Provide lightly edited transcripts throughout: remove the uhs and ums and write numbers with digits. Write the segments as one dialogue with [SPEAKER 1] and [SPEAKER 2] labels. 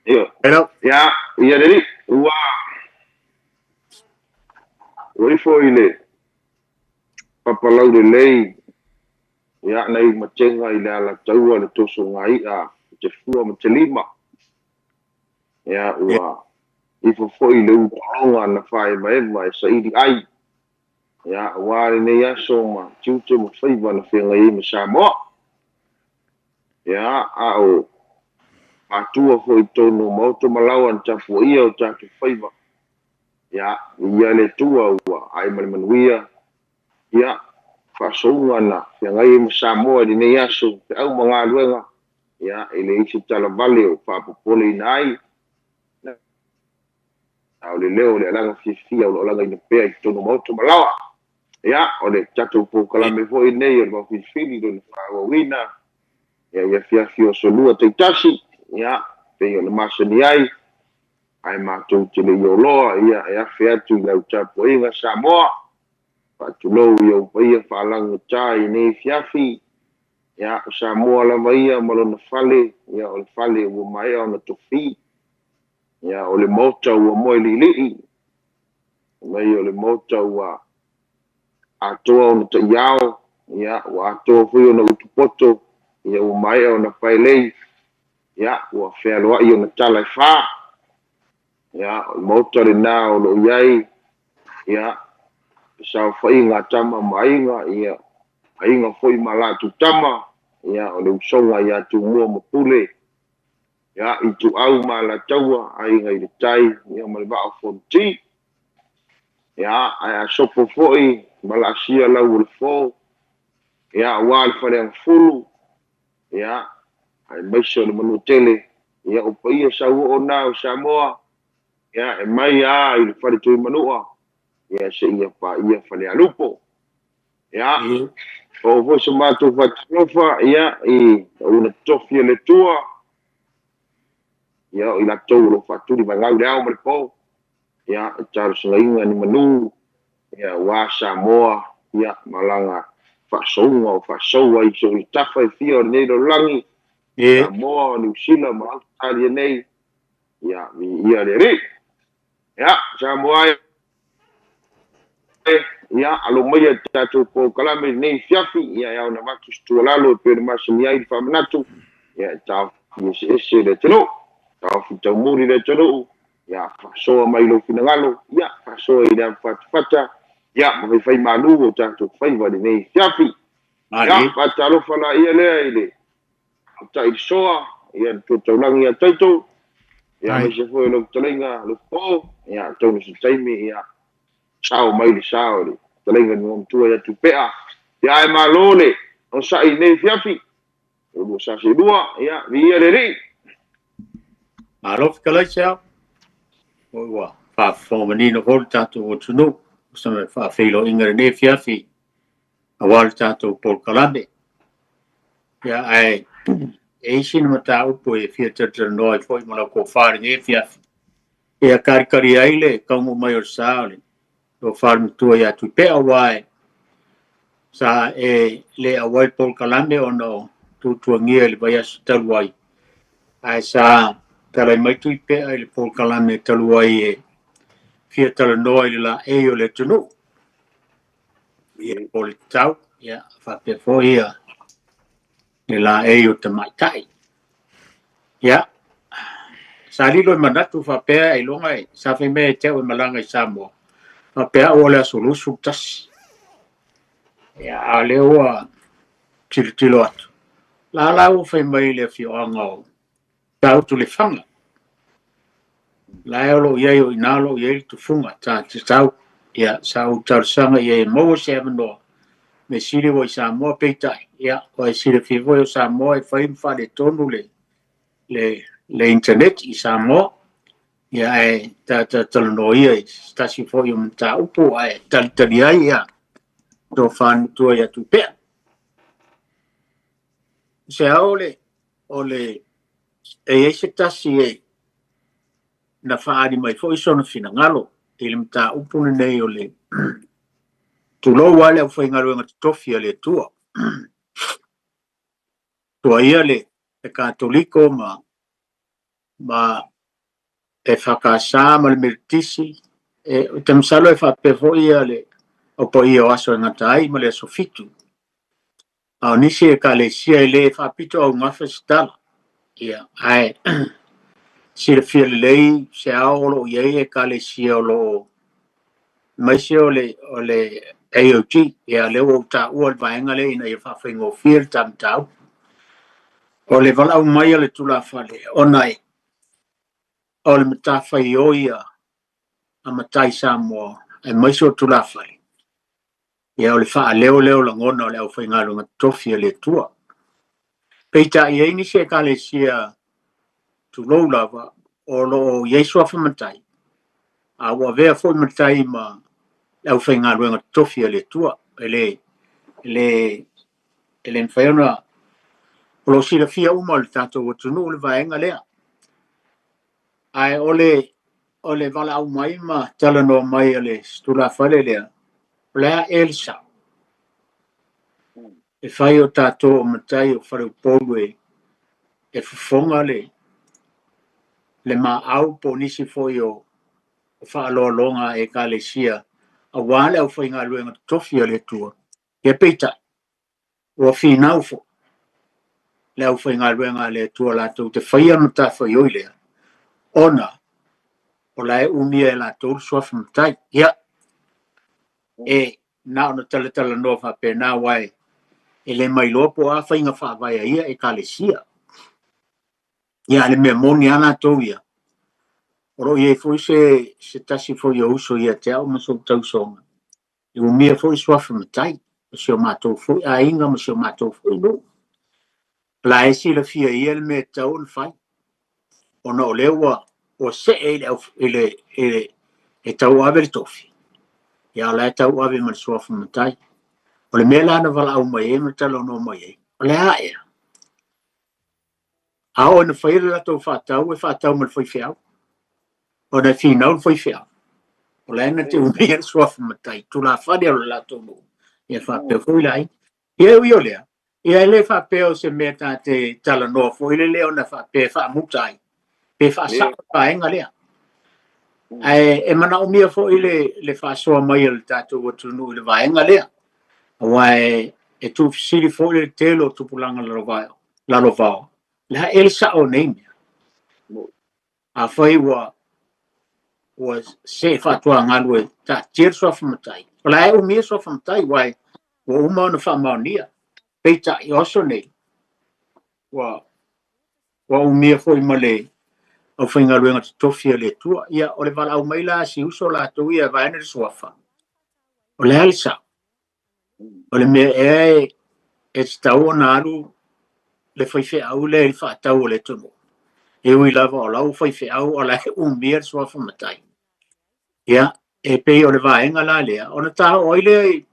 [SPEAKER 1] Iya.
[SPEAKER 2] Hello.
[SPEAKER 1] Ya, iya jadi wifo ile papalau de lei ya nei machenga ile ala taua le toso ngai a te fua ma te lima ya ua ifo fo ile u kolonga na fai mai sa idi ai ya wale ne ya so ma tute mo faiva na fenga i ma sa mo ya a o atua fo i tono mauto malawan ta fo ia o ta ke faiva ya ia le tua ua ai manuia ya fasounga na ya ngai mo Samoa di nei aso te au mga luenga ya ile isi tala vale o papopole nai na au le leo le alanga fifia o langa ina pea i tono mauto malawa ya o le tato po kalame fo i nei o le mawhifili do le whawawina ya fiafi o solua te tasi ya pe o le masani ai ai mātou te le ioloa ia fea tu i lau tapo inga Samoa Patulou ia upaia whaalanga tai nei fiafi ia o Samoa lava ia malona fale ia o le fale ua mai ona tofi ia o le mota ua moe li'ili'i mai o le mota ua atoa ona ta'iao ia ua atoa fui ona utupoto ia ua mai ona failei ia ua fealoa'i ona tala e fā ia o le mota lenā o lo'o iai ia sa whainga tama mainga ia ainga foi malatu tama ia o le usonga ia tu mua mapule ia i tu au malataua ainga i le tai ia ma le va'o fonti ia ai a sopo foi malasia lau o le fo ia ua le whareanga fulu ia ai maise o le manu tele ia o paia sa ua o nā o Samoa ia e mai a i le whare tui manua ia se ia pa ia fale alupo ia o vo se mato fatinofa ia i una tofia le tua ia i la tau lo faturi mangau le au po ia tar singa ni manu ia wa Samoa ia malanga fasounga o fasoua i so i tafa i fia o nei lo langi Samoa ni usila ma tali nei ia ia le ri ia Samoa ia alo mai tatu po kalame nei fiafi ia ia na matu stualalo pe masini ai fa manatu ia ta ese le tino ta futa muri le tino ia fa so mai lo finangalo ia fa so ida fata ia mo fai manu o tatu fai va nei fiafi ia fata lo fala ia le ta il soa ia to taulangi ia taito ia me se foi lo talenga lo po ia to ni taimi ia sao mai le sao le talenga ni on tua ya tu pea ya e malole o sa i nei fiafi o sa se dua ya via le ri
[SPEAKER 2] alof kala cha o wa fa fo mani no volta tu o tunu so me fa filo inga nei fiafi a volta tu por kalande ya ai e sin mata o po e fiata ter noi foi mo ko far nei fiafi e a karkari aile como maior saule o farm tua ia tu pe awai sa e le awai pol kalame o no tu ngia le vai taluai ai sa tala mai tu pe le pol kalame taluai e fia tala noi la e o le tunu e pol tau ia fa pe fo ia le la e o te mai tai ia sa li lo manatu fa pe ai longa sa fe me te o malanga i Samoa fa pe o le solusu tas ia le o tilo atu la o fe mai le fi anga tau tu le fanga la lo ia o inalo ia tu funga ta tau ia sa o tar sanga ia mo se no me siri o Samoa pe tai ia o siri fi o Samoa fa fa le tonu le internet i Samoa ia e ta no ia sta si fo yo ta upo ai tal ia do fan tu ia tu pe se ole e se tasi e na faadi mai fo iso na fina ngalo ele mta upo nei ole tu lo wale o foi ngalo ngat tofia le tua tua ia le e katoliko ma e whakasā ma le meritisi, o te masalo e whapefo ia le, o po ia o aso e ngatai ma le aso fitu. Au nisi e ka le sia i le whapito au ngawha stala. Ia, ai, si le fia le lei, se ao olo iei e ka le sia o lo, maise o le AOG, ia leo o ta ua le vaenga le ina i whawhingo fia le tam tau. O le wala au mai le tula whale, o nai, o le matafa i o ia, a matai Samoa, e maise o tula whale. Ia o le wha leo la ngona o le au whaingalo ngā tofia le tua. Peita i eini se ka le sia tu lou lava o lo Yesu afa matai. A ua vea foi matai ma le au whaingalo ngā tofia le tua. Ele mwhaiona o lo sila fia uma le tato o tunu le vaenga lea. Ai o le wala au mai ma tala no mai le stula whale lea. Lea Elsa. E whai o tātou o matai o whare polu e whawhonga le mā au po nisi foi o whaaloalonga e ka le sia a wale au whainga luenga tofia le tua. Ke peita, o whinau fo le au whainga luenga le tua lātou te whaia mata whai oi lea. Ona, o lae umia e lātou suafa matai. Ia, e na ona tala noa whape nā wai e le mai lopo a whainga whaavaya ia e ka le sia. Ia le mea moni ana tau ia. Oro ia foi se tasi foi o uso ia te au maso tau songa. I umia foi suafa matai. Se o mātou foi a inga ma se o mātou foi no. La e si la fia ia le mea tau na whai. Ona o lewa o se e tau ave le tofi. Ia la e tau ave ma le suafa matai. O le mea lana wala au mai e ma tala no mai e. O le hae. Ao ena whaire la tau whatau e whatau ma le whai whiau. O na whinau le whai whiau. O le ena te umea le suafa matai. Tu la whare o la tau no. Ia whapea fui lai. Ia ui o lea. Ia ele whapea o se mea ta te tala noa fo. Ile leo na whapea whamutai. Pe whasa whaenga lea. E mana umia fo ile le whasoa mai le tātou watunu ile waenga lea. Wai e tu siri fo ile telo tupulanga lalo vao. La Elsa o neimia. A whai wa se whatua ngalue ta tir sofa matai. O la e umia sofa matai wai wa uma ona whamaunia. Peita i oso nei. Wa umia fo i male au whainga ruenga te tofia le tua. Ia o le wala au maila si uso la tu ia vaene le suafa. O le Elsa. O le mea e te tau na alu le whaiwhi au le whaatau o le tunu. E ui lava o lau whaiwhi au o le umia le suafa matai. Ia, e pei o le vaenga la lea. O na taha oile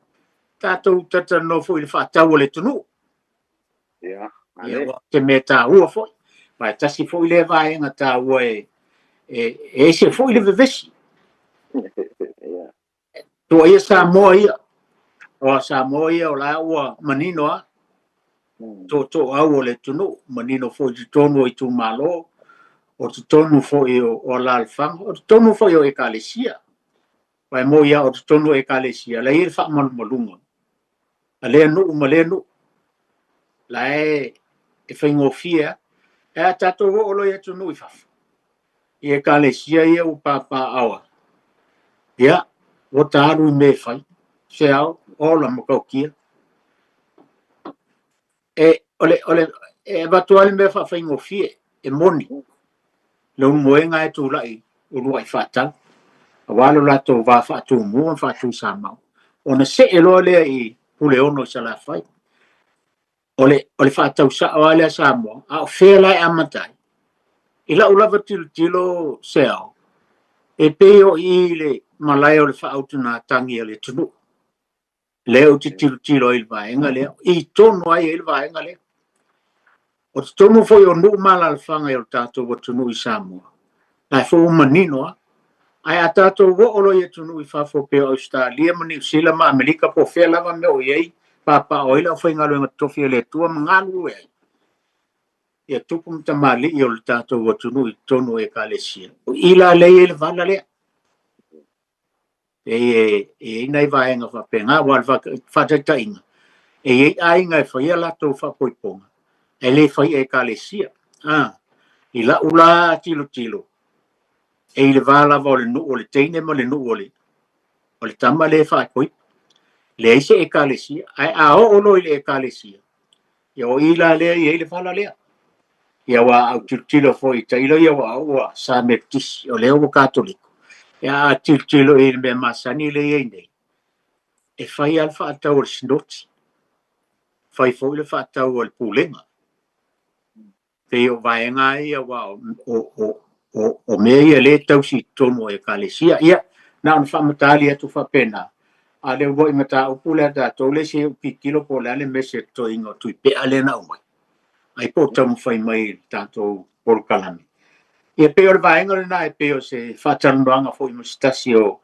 [SPEAKER 2] tātou tata no fo i le whaatau o le tunu. Ia, te mea tā ua fo. Vai tasi fo i le vaenga tā ua e se fo i le vevesi. Tua ia Samoa ia. O Samoa ia o la ua manino a. To au o le tunu. Manino fo i tonu i tu malo. O te tonu fo i o la alfanga. O te tonu fo i o ekalesia. Vai mo ia o te tonu ekalesia. La ia wha malunga. A lea nu, ma lea nu. La e whaingo fia. E a tato o lo ia tunu i whafu. I ekalesia ia u papa awa. Ia, o taru i me whai. Se au, o la makau kia. E watuale me whaingo fia. E moni. Lau moenga e tu lai. Urua i whatau. A walo lato wa whatu mua, whatu sa mau. O na se e loa lea i pule ono sa la whai. O le whatau sa o alea sa mua. A o whea lai amatai. I la ulawa tilo se au. E peo i le malai o le whautuna tangi le tunu. Leo ti tilo il vaenga leo. I tonu ai il vaenga leo. O te tonu foi o nu mala le whanga i o tātou wa tunu i Samoa. Lai fo manino a. Ai a tātou wo olo i tunu i whafo pe o Australia ma New Zealand ma Amerika po whea lava me o iei. Papa oila o whainga luenga tofi le tua ma ngālu e. ia tupu tamali i o le tātou atunu i tonu e kalesia. I la lei e le vala lea. Ina i vaenga whapenga, wal whatatainga. E ainga e whaia latou whapoiponga. E le whai e kalesia. I la ula tilo. E i le vala wa o le nuu o le teine ma le nuu o le tama le whaipoi. Le eise e kalesia. Ai a o ono i le e kalesia. Ia o ila lea i le vala lea. Ia wa au tilo foi tailo ia wa au sa meptis o leo katoliko. Ia tilo i me masani le ia nei. E fai alfa atau o snoti. Fai foi le fa atau o le pulenga. Te o vaenga ia wa o me ia le tau si tono e kalesia. Ia na on fa matali atu fa pena. A le voi mata o pule da tole se pikilo po le mese to ingo tu pe ale na umai. Ai po tamu fai mai tanto por kalami. Ia pe o le vaenga le na e pe o se whatanuranga foi mustasi o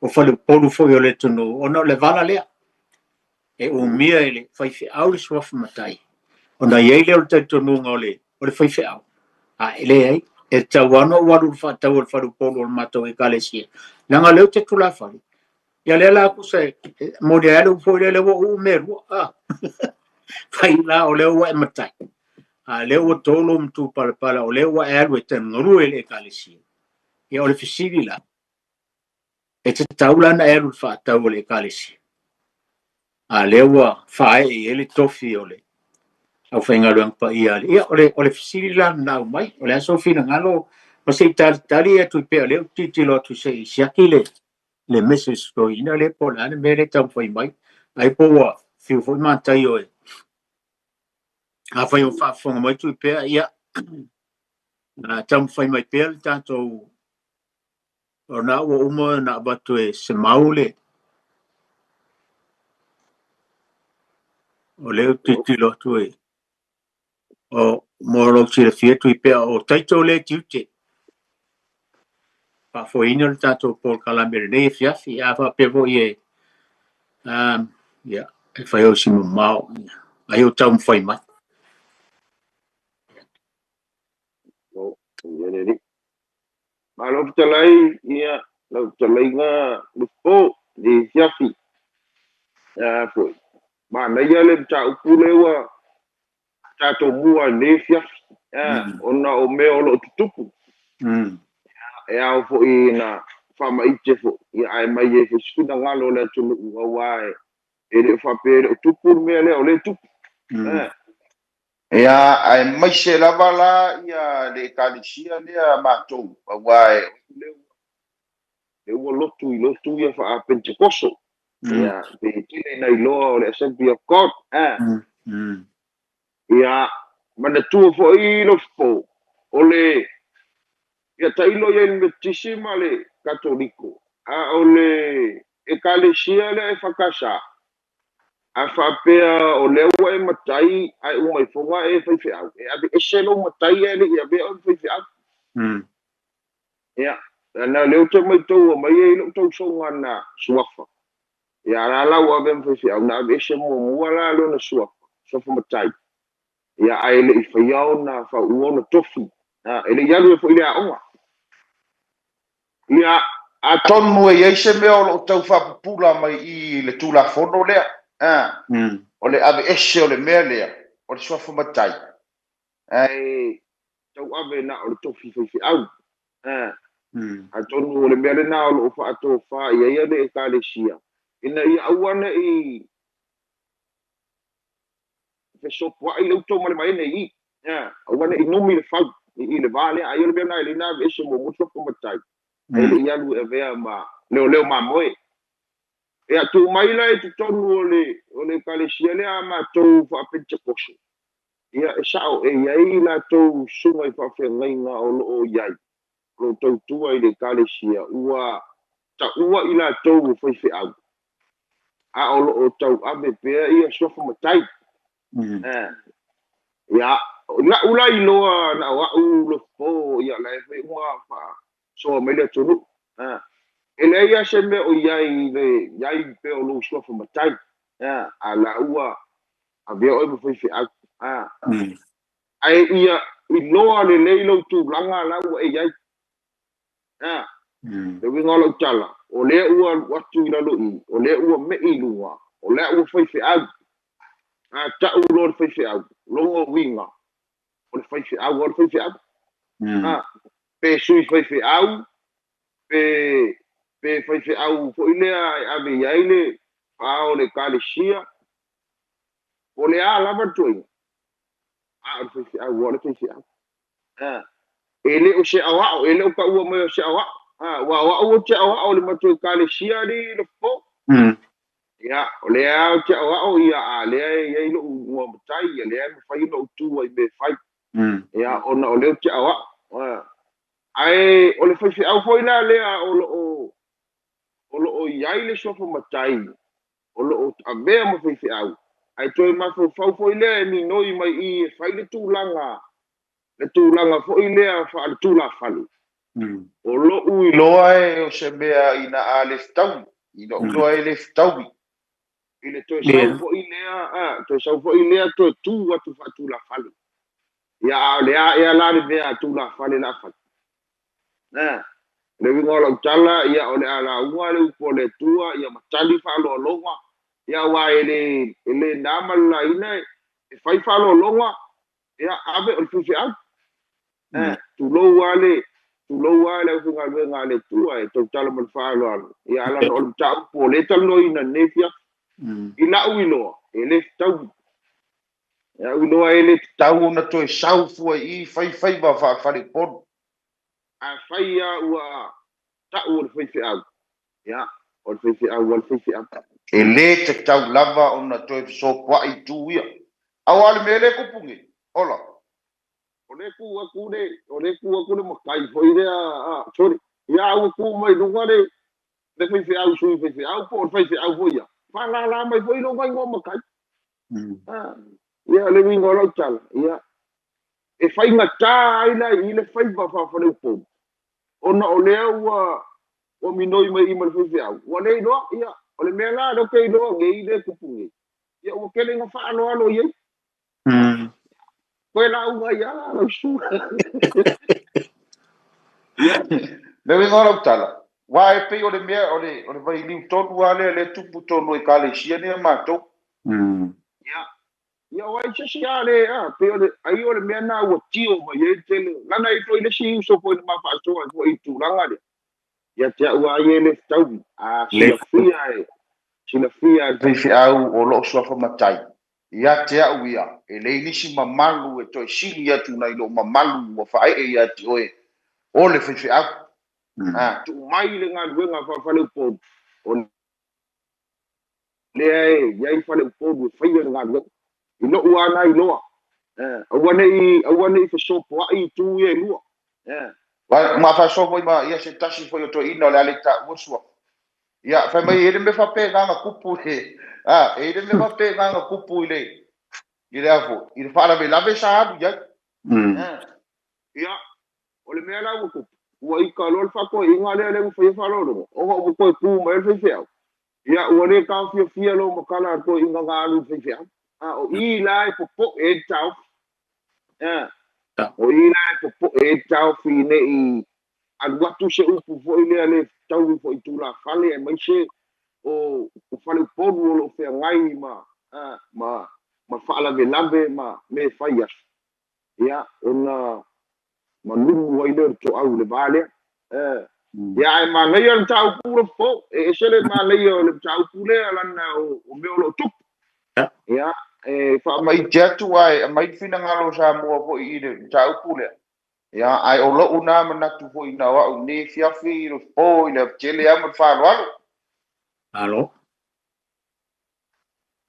[SPEAKER 2] whalu polu foi o le tunu. O no le vala lea. E o mia ele fai fe au le swafu matai. O na iei o te tunu o le fai fe au. A ele ai. E tau ano waru whatau o le whalu polu o le mato e kalesia. Nanga leo te tula whali. Ia le la ku se mo de alu foi le wo o meru. Fai la o le o e matai. A leo o tolo mtu pala o leo e alu e te nguru ele e kalesia. Ia o le fisiri la. E te taula na eru whaatau o le kalesia. A leo a whae e ele tofi o le. Au whainga luang pa ia le. Ia o le fisiri la nau mai. O le aso fina ngalo. O se tali e tui pea leo titilo tu se siaki le message ko ina le po la me le tau whai mai. Ai po wa fiu fwoi mātai o e. A whai o whaafonga mai tui pea ia. Tau whai mai pea le tātou o na ua uma na batu e se maule. O leo titilo tu e. O moro tira fia tui pea o taito le tiute. Pa fo ina le tātou Paul Kalamere ne fiafi a wha pevo i e. Ia, e whai o si mau. Ai o tau mwhai mai.
[SPEAKER 1] Ma lo talai ia lo talai nga lupo di fiafi. Foi. Ma na ia le ta upule wa ta to mua ne fiafi. Ona o me o lo tutupu. E au fo i na fama ite fo i ai mai e fo skuna ngalo le tunu ua wae. E le fa pe o tupu me le o le tupu. Ia ai mai se lava la ia le kalisia lea matou auae le ua lotu i lotu ia fa a Pentekoso ia pe tine nai loa o le Assembly of God ia manatua fo'i lo fo o le ia tailo ia le baptisma le katoliko a o le ekalesia le e fakasa a whapea o lewa e matai ai umai fonga e whaiwhi au. E abe e selo matai e le i abe o whaiwhi au. Ia, na leo te mai tau o mai e ilo tau songa na suafa. Ia, na lau abe whaiwhi au, na abe e se mua la lo na suafa, suafa matai. Ia, ai le i whaiau na whau na tofi. E le ialu e whai lea onga. Ia, a tonu e eise mea o lo tau whapupula mai i le tula fono lea. O le ave ese o le mea lea, o le suafa matai. Ai, tau ave na o le tofi whaiwhi au. A tonu o le mea le na o lo wha ato wha ia ia le e kalesia. Ina ia auana i whesopua i lauto male maene i. Auana i nomi le whau, i le vale, ai o le mea na i le na ave ese mo mo suafa matai. Ai le ialu e vea ma, leo ma moe. E atu mai la e tu tonu o le kalesia le a mātou wha Pentekoso. Ia e sao e iai la tau sunga i whawhengai ngā o loo iai. Lo tau tua i le kalesia ua ta ua i la tau whaiwhi au. A o loo tau ame pea ia sofa matai. Ia, la ula i loa na wau lo fo ia la e whi ua wha soa mele tunu. E le ia se me o iai pe o lo sofa matai. A la ua a vea oi mwhaiwhi au. ai ia iloa le leilo tu langa la wa e ai le winga lo tala o le ua watu ina lo I o le ua me ilua o le ua fai fe au ta u lo fai fe au lo winga o le fai fe au o le fai fe au pe sui fai fe au pe fai fe au fo ile a me ia ile pa o le kalisia o le a lava toi a o fai fe au o le fai fe au ele o se awa o ele o ka ua mai o se awa wa o te awa o le matu kalisia ni le fo ya o le a o te awa o ia a le ia ilo ua matai ia le a fai ilo tu ai be fai ya ona o le te awa ai o le fai fe au foi na le a o lo iai le sofa matai o lo a mea ma fai fe au ai toi ma fau foi le ni noi mai I fai le tūlanga foi lea fa le tūla fali o lo ui loa e o se mea ina a le ftau ina uloa e le ftau I le toi sau foi lea toi sau foi lea toi tu atu fa tūla fali ia lea ia la le mea tūla fali la fali le winga o tala ia o le ala unga le upo le tua ia matali fa lo longa ia wa ele nama la ina e fai fa lo longa ia ave o fifi a tu lo wale fu nga le tua e to tala mal fa lo ia ala no ta po le tal no ina nefia ina uilo ele tau ia uilo ele tau na to sau fu I fai ba fa le pon a fai ia ua ta o le fifi a ya o le fifi a ele te tau lava ona to so pa I tu ia awal mele kupungi ola o le ku le makai foi le sorry ya o ku mai no ngare le fifi a su fifi a po fifi a foi ya fa la mai foi no vai ngoma makai ya le wingo lo tala ya e fai ngata ina I le fai ba fa le po ona o le o minoi mai I mal fifi a o le no ya o le mela do ke no ngai le kupungi ya o kele nga fa alo ye Foi lá uma ya lo su. Ya. Le ngora tala. Wa e pe o le mea o le vai liu tonu wale le tupu tonu e kale sia ne mato. Ya. Ya wa se sia le pe o le ai o le mea na o tio ma ye tele. Lana I foi le si so foi ma fa so ko I tu langa le. Ya te wa ye le tau. Sila fia fi au o lo so fa matai. Ia te au ia, e le nisi mamalu e toi sili atu nai lo mamalu wa fai e ia ti oe, o le fifi aku. Tu mai le ngā duenga whawhale upodu. O le e, iai whale upodu e whaia le ngā duenga. I no ua nai loa. Awane I whasopo ai tu e lua. Ma whasopo ima ia se tasi fo i to ina o le alekta uosua. Ia, whai mai ere me whape nganga kupu le. Ere me whape nganga kupu le. I le afo, I le whaara me lave sa adu iai. Ia, o le mea lau kupu. Ua I ka lol whako I ngā lea lengu whai whaloro. O o koe pū mai whai whiau. Ia, ua le ka fia lo makana ato I ngā ngālu whai whiau. O I lai popo e tau. O I lai popo e tau whine I aduatu se upu fo I lea le tau fo I tūla whale e mai se o whale ponu o lo whea ngai ma whaala ve lambe ma me whai asu. Ia, ona manungu ai le to au le vale. Ia, e ma nei al tau pura fo, e sele ma nei al tau pule alana o me o lo tup. Ia, e wha mai jatu ai, mai fina ngalo sa mua fo I le tau pule. Ia, ai o lo una manatu fo I na wau ne fiafi I lo fo I le tele amat whalo alo.
[SPEAKER 2] Alo.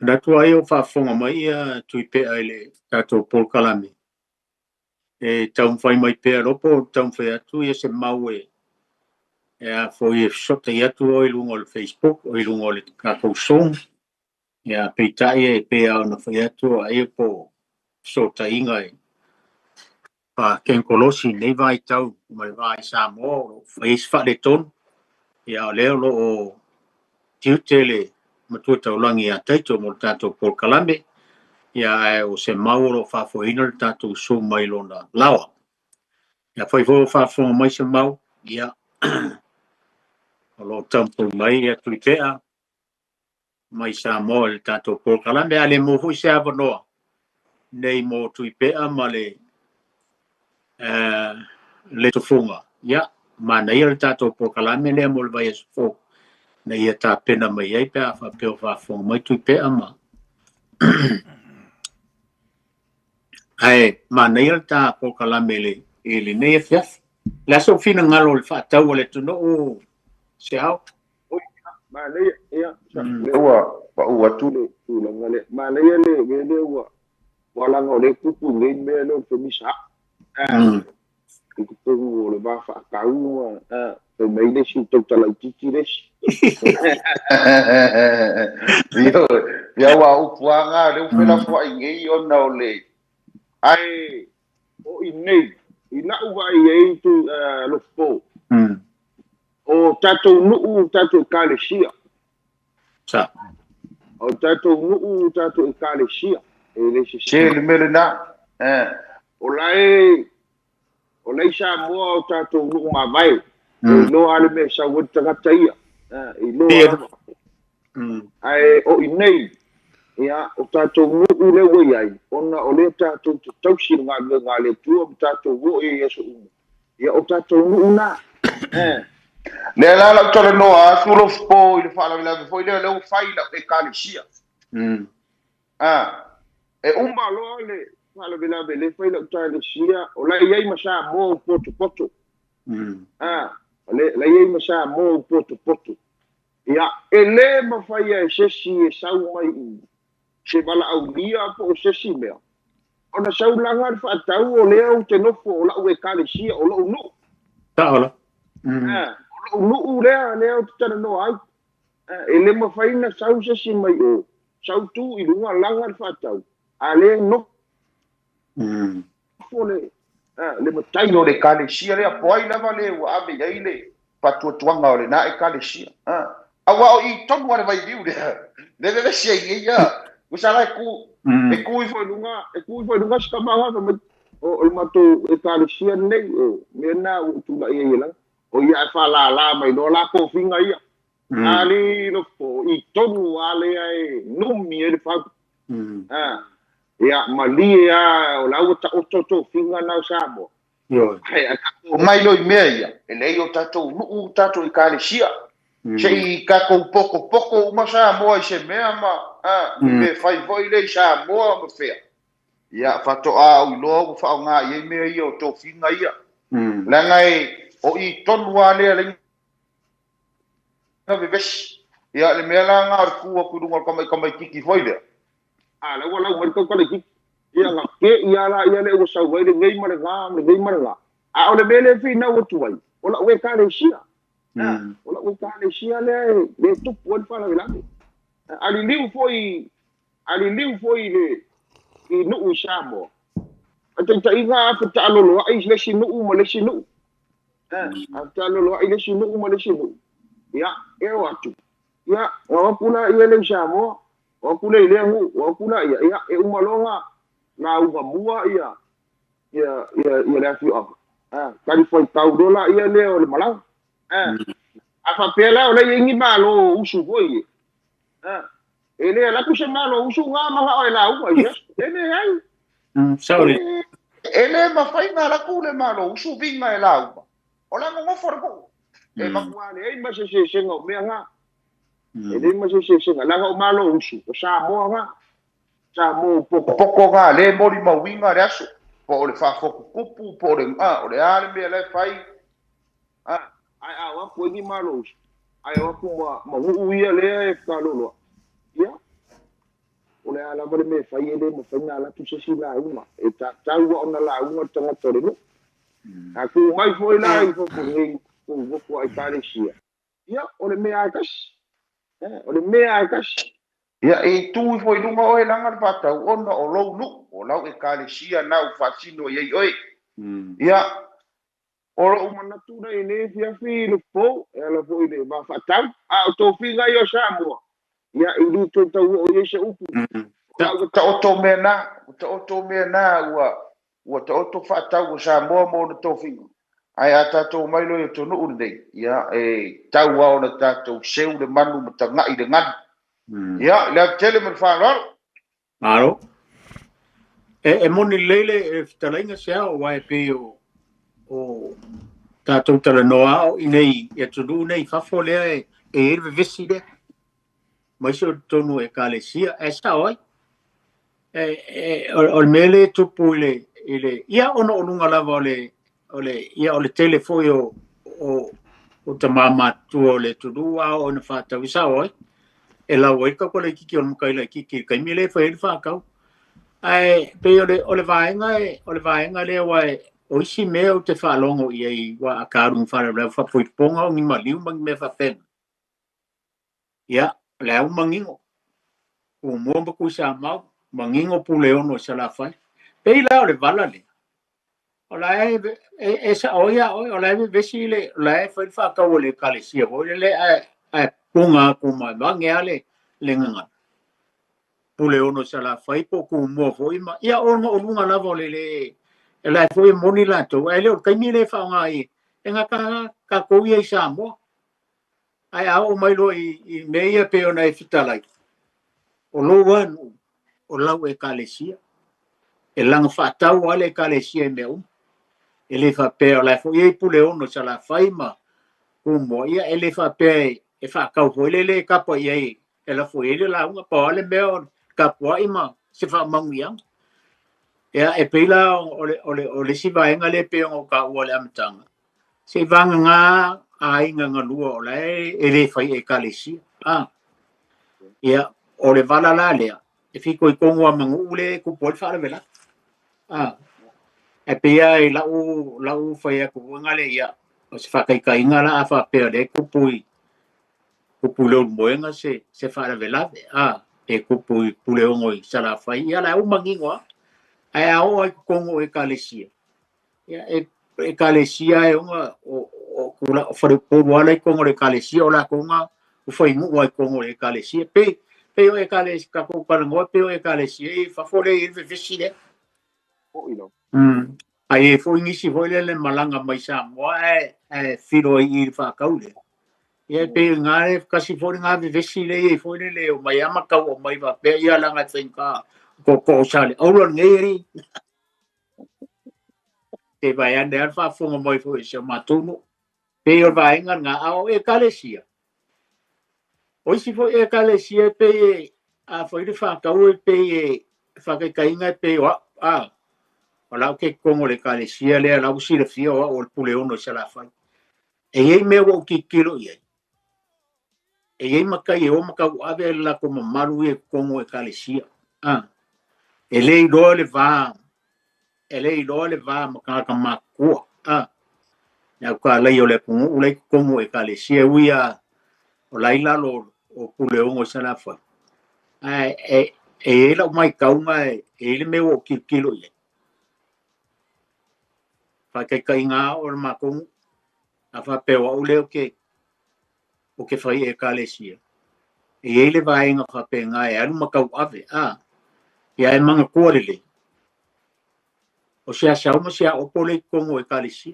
[SPEAKER 2] Natu ai o whafonga mai tui pe ai le tato Paul Kalame. E taum whai mai pēr opo, taum whai atu I se mau e a fo I sota I atu o I lungo le Facebook, o I lungo le kako song. E a peitai e pē au na whai atu a e po sota inga e. Pa ken kolosi nei vai tau, mai vai sa mo, whai isfa le ton. E a leo lo o tiutele matua taulangi a taito mo tato Paul Kalame. ia o se mauro whafoina le tātou so mai lona lawa. Ia whaifo whafonga mai se mau, ia o lo tampu mai ia tui pea, mai sa moa le tātou Polokalame, a le mo hui se avanoa, nei mo tui pea ma le tofunga, ia, ma nei le tātou Polokalame lea mo le vai asufo, na ia tā pena mai ei pea whapeo whafonga mai tui pea ma. Ai, ma nei le tā Polokalame le nei e fiaf. Le aso fina ngalo le whaatau le tuno o se au.
[SPEAKER 1] Ma nei ia le ua tule tula ngale ma nei le ua wala ngole kupu le me le femisa ku tu le va fa kau e mai le si to tala titi le
[SPEAKER 3] ya wa upuanga le ufela fo ingi ona ole
[SPEAKER 1] ai o inei ina uva i tu lo fo o tatou nuu tatou kalesia
[SPEAKER 2] sa
[SPEAKER 1] o tatou nuu tatou kalesia e le
[SPEAKER 3] se le melena
[SPEAKER 1] o lai sa moa o tatou nuu mavai e lo ale me sa wata ia e lo ai o inei ia o tatou nuu le wei ai ona o le tatou tausi ngā le tua o tatou wo e yeso ia o tatou nuu na
[SPEAKER 3] le la tole noa sulo spo il fa la foi le fai la e kalisia
[SPEAKER 1] e umba lo le fala vela le fai la kalisia o la yai masa mo poto le la yai masa mo poto ia ele ma fai e sesi e sau mai se bala au dia po sesi mea ona sau langa fa tau o le au te nofo o la u e kalisia o lo no
[SPEAKER 2] ta ola
[SPEAKER 1] nuu lea o tana no ai e le mawhaina sau se si mai o sau tu i runga langa le whatau a le no fole le matai
[SPEAKER 3] no le kalesia le apoi lava le ua ave iai le patuatuaga o lenā e kalesia aua o i tonu ale vai viu le le siaigai ia ua sala
[SPEAKER 1] e kui foi lunga skamaga mai o le matou e kalesia nei me na u tu la ia la o ia fa la mai no la ko finga ia ali no po i tonu ale ai numi e fa ia mali ia o la o to finga na samo
[SPEAKER 2] yo
[SPEAKER 3] o mai lo me ia e lei o tatou nu tatou i kalesia sei ka ko poko ma sa mo i se mea ma me fai voi le sa mo ma fea ia fa to a u lo fa nga ia me ia o to finga ia la ngai o i tonu ale le na bebes ia le mela nga ku ku dunga kamai kiki foile
[SPEAKER 1] la wala mo ko le kiki ia nga ke ia le o sa wai le ngai mara a o le bele fi na o tuai o la we ka le sia o la we ka le sia le tu pol fa la vela ali liu foi le i no usamo ata inga fa ta lo ai le si no mo le si no ata lo ai le si no mo le si no ia e watu ia o pula ia le usamo o pula ile ngu o pula ia e umalonga na uga mua ia le fi of kali foi tau dola ia le o le malang a fa pela o le ingi malo usu foi ele la kusa malo usu nga ma o la u ia ele ai
[SPEAKER 2] sorry
[SPEAKER 3] ele ma fai na la kule malo usu vinga e la u ola mo forko e ma kuane e ma se ngo me nga ele ma se nga la o malo usu o sa mo poko nga le mori ma winga le aso po le fa foku kupu po le o le ale me le fai
[SPEAKER 1] ai wa ko ni malo usu ai wa ku ma u ia le ka lo ia o le ala vale me fai ele mo fai ala tu se si la uma e ta ona la uma tanga tore no a ku mai foi la i fo ni ku ai tare sia ia o le me akas ia e tu foi lunga o e langa pata ona o lo lu o lau e kale sia na u fasino ye oi ia o lo mana tu na ine fia fi lo po e la foi de ba fatam a to finga yo samo ia i du to o ye se upu
[SPEAKER 3] ta oto mena ua ta oto whaatau o Samoa mo na tōwhinga. Ai a tātou mailo i tonu unei, ia, tau au na tātou seu le manu ma ta ngai le ngani. Ia, lea tele man whanaro.
[SPEAKER 2] Aro. E moni leile e whitalainga sea o wae pe o tātou tala noa o inei e tunu nei whafo lea e erwe visi lea. Maiso tonu e kālesia, e sa oi. O mele tupu ile ia ono onunga lava ole telefoi o ta mama tu o le tunu a o na whātau sa oi. E lau e kako le kiki o mkaila kiki kai mi le whae whākau. Ai pe ole vaenga le wai o isi me o te whaalongo i wa akarung whare rau whapoiponga o ngi maliu mangi me whapena. Ia, le au mangingo. O mwomba kui sa mau, mangingo pu le ono sa la whai. Pe ila ole vala le. O la e sa oia oi, o la e vesi le, o la e whai whakau o le kalesia. O le e punga kuma mangi ale le nganga. Pule ono sa la whai po ku mua foi ma. Ia ono o lunga lava le e la foi moni la to. E leo kaimi le whaonga i. E nga ka kouia i Samoa. Ai au mailo i meia pe ona e whitalai. O lo anu o lau e kalesia. E langa whaatau ale e kalesia e meu. E le whape o la foi e pule ono sa la whai ma. Ku mua ia e le whape e whaakau foi le kapa ia i. E la foi le la unga pa ale meo kapua ima se fa mangiang ya e pela ole si vaenga le pe o ka o le amtanga se vanga nga ai nga lua o le fai e kalesi ya ole vala la le e fiko i kongo a mangu le ku pol fa vela e pe ai la u fai ku nga le ya o se fa kai nga la fa pe le ku lo moenga se fa vela e kupu pule ongo sa la fai ia la umangingo ai ao ai kongo e kalesia ia e kalesia e unga o kula fare po wala kongo e kalesia o la konga o fai mu ai kongo e kalesia pe o e kalesia ka ko para ngo pe o e kalesia e fa fore e vestire
[SPEAKER 1] o ino
[SPEAKER 2] ai e fo ngisi fo le malanga mai sa mo e firo i fa kaule ia pe ngare kasi fo nga vesi le fo le o mai ama ka o mai va pe ia la nga tsinka ko sale o lo ngeri te vai andar fa fo mai fo se matuno pe o vai nga o e kalesia o si fo e kalesia pe a fo i fa ka o pe fa ka inga pe o o la ke kongo le kalesia le la usi le fio o pule ono se la fa e ei me o ki kilo ia e ei makai e o maka ave la como maru e kongo e kalesia e lei do le va maka ka makua ya ka lei o le pungu le kongo e kalesia uia o laila lo o puleongo sana fa e la mai kaunga e le me o kilo ia fa kai nga o makung a fa pe o le o ke fai e kalesia e ele vai nga fa pe nga e anu makau ave ia e manga kuarele o sia uma sia o pole kongo e kalesia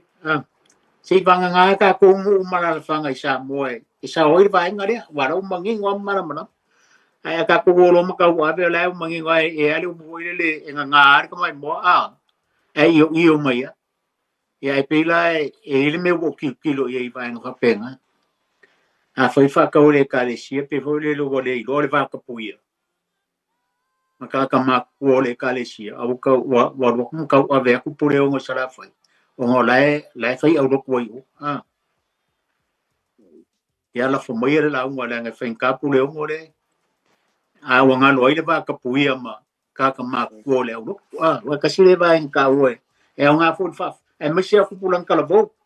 [SPEAKER 2] sei vanga nga ka kongo umara fanga isa moe isa oi vai nga le wara umangi ngwa mara mana ai ka ko lo makau ave la umangi ngwa e ale mo ile e nga ar ka mai mo e io mai ia e pela e ele me o kilo ia vai nga fa penga foi fa ka ole kalesia pe foi le le va ka puia maka ka ma ko le kalesia au ka wa ko ka ave ku pure o sala foi o la fai au ko i ia la fo mai la un wala nga fa ka pure o le wa nga lo ile va ka puia ma ka ma ko le au wa ka sile va en ka o e nga fo fa e me sia ku pulang kala vo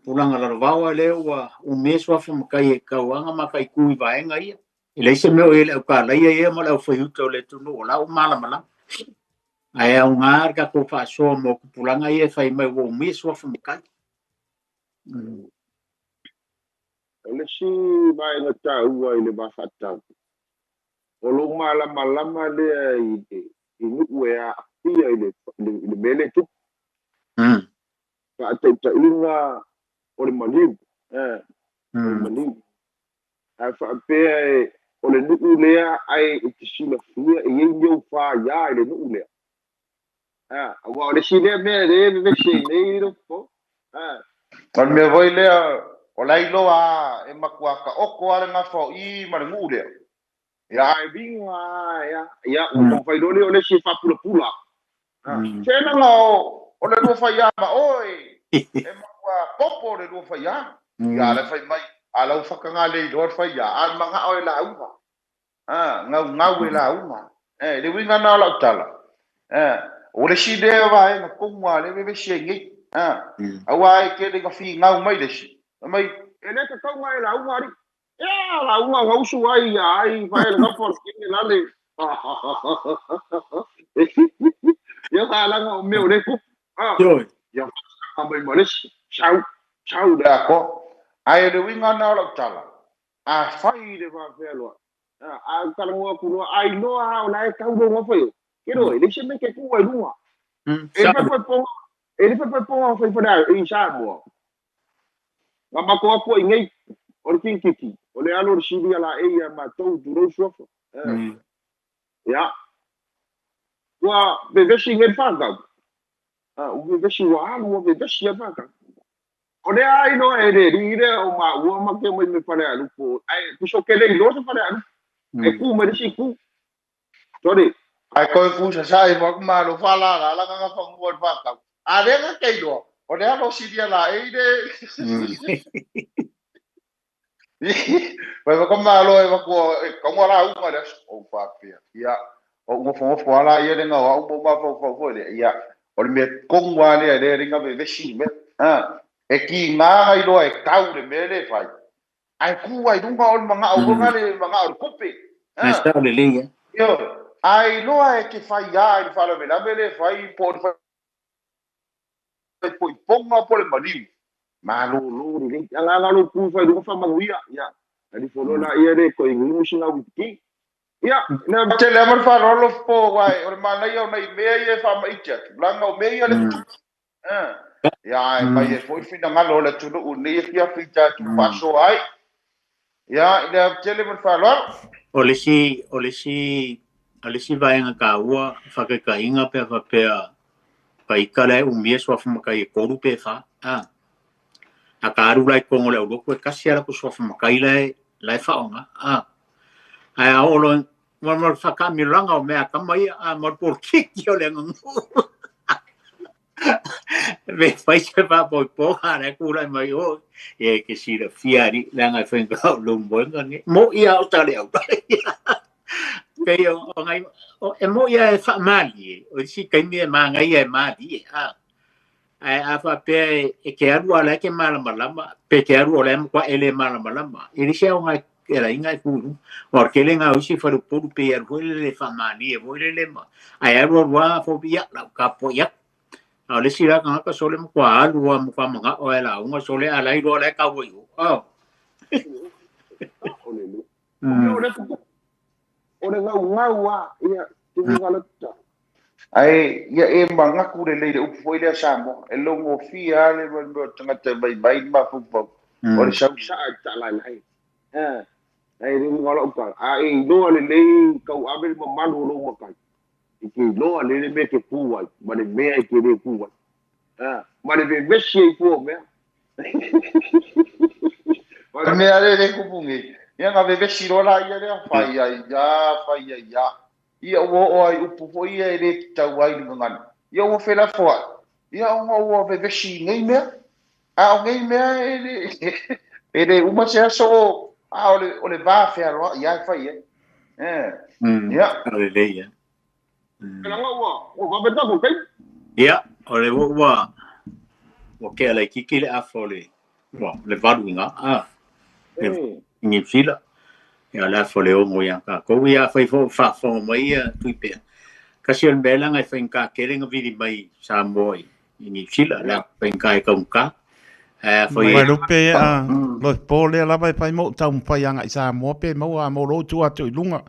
[SPEAKER 2] pulang ala vawa le wa o mes wa fo kai ka wanga ma kai ku va nga ia ele se me o ele ka la ia mo la fo yuto le tu no la o mala ai au ngar ka ko fa so mo ku pulang ia fai mai o mes wa fo kai
[SPEAKER 1] ele si vai na tau ai le ba fatau o lo malama le i nu e a pia i le mele tu ka te inga o le maliu o le maliu a fa pe o le nu lea ai i te sila fia i ngeu fa ya i le nu lea wa le sile me le se nei ro po
[SPEAKER 3] Kon me voi le o lai loa e makua ka oko ale nga fo I ma le ngu le.
[SPEAKER 1] ya ai binga ya o fai dole o le si fa pula
[SPEAKER 3] Tēnā ngā o le rua whai ama oi. E makua popo le rua whai ama. Ia le whai mai. A lau whakanga le I roa whai ia. A manga o e la unga. Ngau e la unga. Le winga nā lau tala. O le si lea wai na kongwa le wewe si e ngi. Awa e ke le ka whi ngau mai le si. Mai.
[SPEAKER 1] E le ka kaunga e la unga ri. Ya la unga ngausu ai ya ai whai le ngapor kini lale. Ya ka langa o meu le ku. Ya ka mai maris. Chau
[SPEAKER 3] da ko. Ai le winga nā lau tala.
[SPEAKER 1] A whai le wha whelua. A karangoa kurua. Ai noa hao na e kauro ngā whaio. Kero e le se me ke kua I runga. E le pepe ponga whai whanau I Samoa. Ngā mako akua I ngei. O le kinkiki. O le alo siri ala e ia mātou turou suafa. Ya. Kua bevesi ngei whakau. O bevesi wa alu o bevesi a whakau. O le ai no e re rire o ma ua ma ke mai me whare alu po. Ai, kuso ke le ilo se whare alu. E ku me resi ku. Tori.
[SPEAKER 3] Ai koe ku sa sai mo ma lo fala la la nga fa ngol fa ka. A le nga ke do. O le alo siria la e de. Vai ko ma lo e va ko mo la u ma le o fa pia. Ya. O mo fo la ye le nga o mo ma fo le ya. O le me kongwa le ringa be vesi me. E ki ngā i loa e kau le mele fai. Ai ku ai dunga o mga au nga le mga au kupe.
[SPEAKER 2] Ai sta le linga.
[SPEAKER 3] Yo, ai loa e ke fai ya I fala me la mele fai po po ponga po le maliu.
[SPEAKER 1] Ma lo ri. Ala lo ku fai dunga fa manguia. Ya. Ali folo la ia re ko ingu singa wiki. Ya,
[SPEAKER 3] na tele amar fa rolo po wai o mana yo mai me ye fa mai chat. Blanga o me ye le. Ya, mai e foi fina ngalo le tulu uni fia fita tu paso ai. Ya, ile tele amar fa rolo.
[SPEAKER 2] O le si vai nga ka ua ka inga pe fa pe pa ikale o mie so fa makai ko pe fa. A ka aru lai kongo le o ko kasi ala ko so fa makai lai fa onga. Ai a olo mo fa ka mi ranga o me a ka mai a mo por kiki o le ngu. Me fai se va po ara ku lai mai o e ke si le fiari la nga fa nga lo mo nga mo ia o tale o. Pe o ngai e mo ia e fa mali o si kai mi ma ngai e mali ai a fa pe e ke aru ala ke malama pe ke aru ole mo kwa ele malama e se o ngai era inga ku porque le nga usi fa po pe aru le fa mali e mo le ma ai aru wa fo bia la ka po ya a le sira ka sole mo kwa alu mo kwa manga o la unga sole ala I ro le ka wo
[SPEAKER 1] Ore ngau ia tinga ta.
[SPEAKER 3] Ai ia e manga ku le u foi le samo e longo fia le mo tanga te bai ma fu fu. Ore sa ta la lai. Ai ri ngalo ka. Ai do le ka abe mo malu lo mo ka. Ki lo le me ke pu wa, ma le me ke le pu wa. Ma le be shi pu me. Ma me ale le ku pungi. Ia nga bebe sirola ia le fai ya. Ia o ai upu fo ia le tau ai ngan. Ia o fela fo. Ia o bebe si ngai me. A o ngai me ele uma se so a o le va fe ro ia fai ia.
[SPEAKER 2] Ale le ia.
[SPEAKER 1] Kala o va beta ko kai.
[SPEAKER 2] Ia, o le wa. O ke ala kiki le afole. Wa, le valuinga. Ni fila ya la fole o mo ya ka ko ya fai fo fa fo mai tu pe ka si el bela ngai fa ka kere ngi vi mai sa moi ni fila la pe ka ka foi
[SPEAKER 4] lo pe lo pole la vai fai mo tau fai anga sa mo pe mo a mo lo tu atu lunga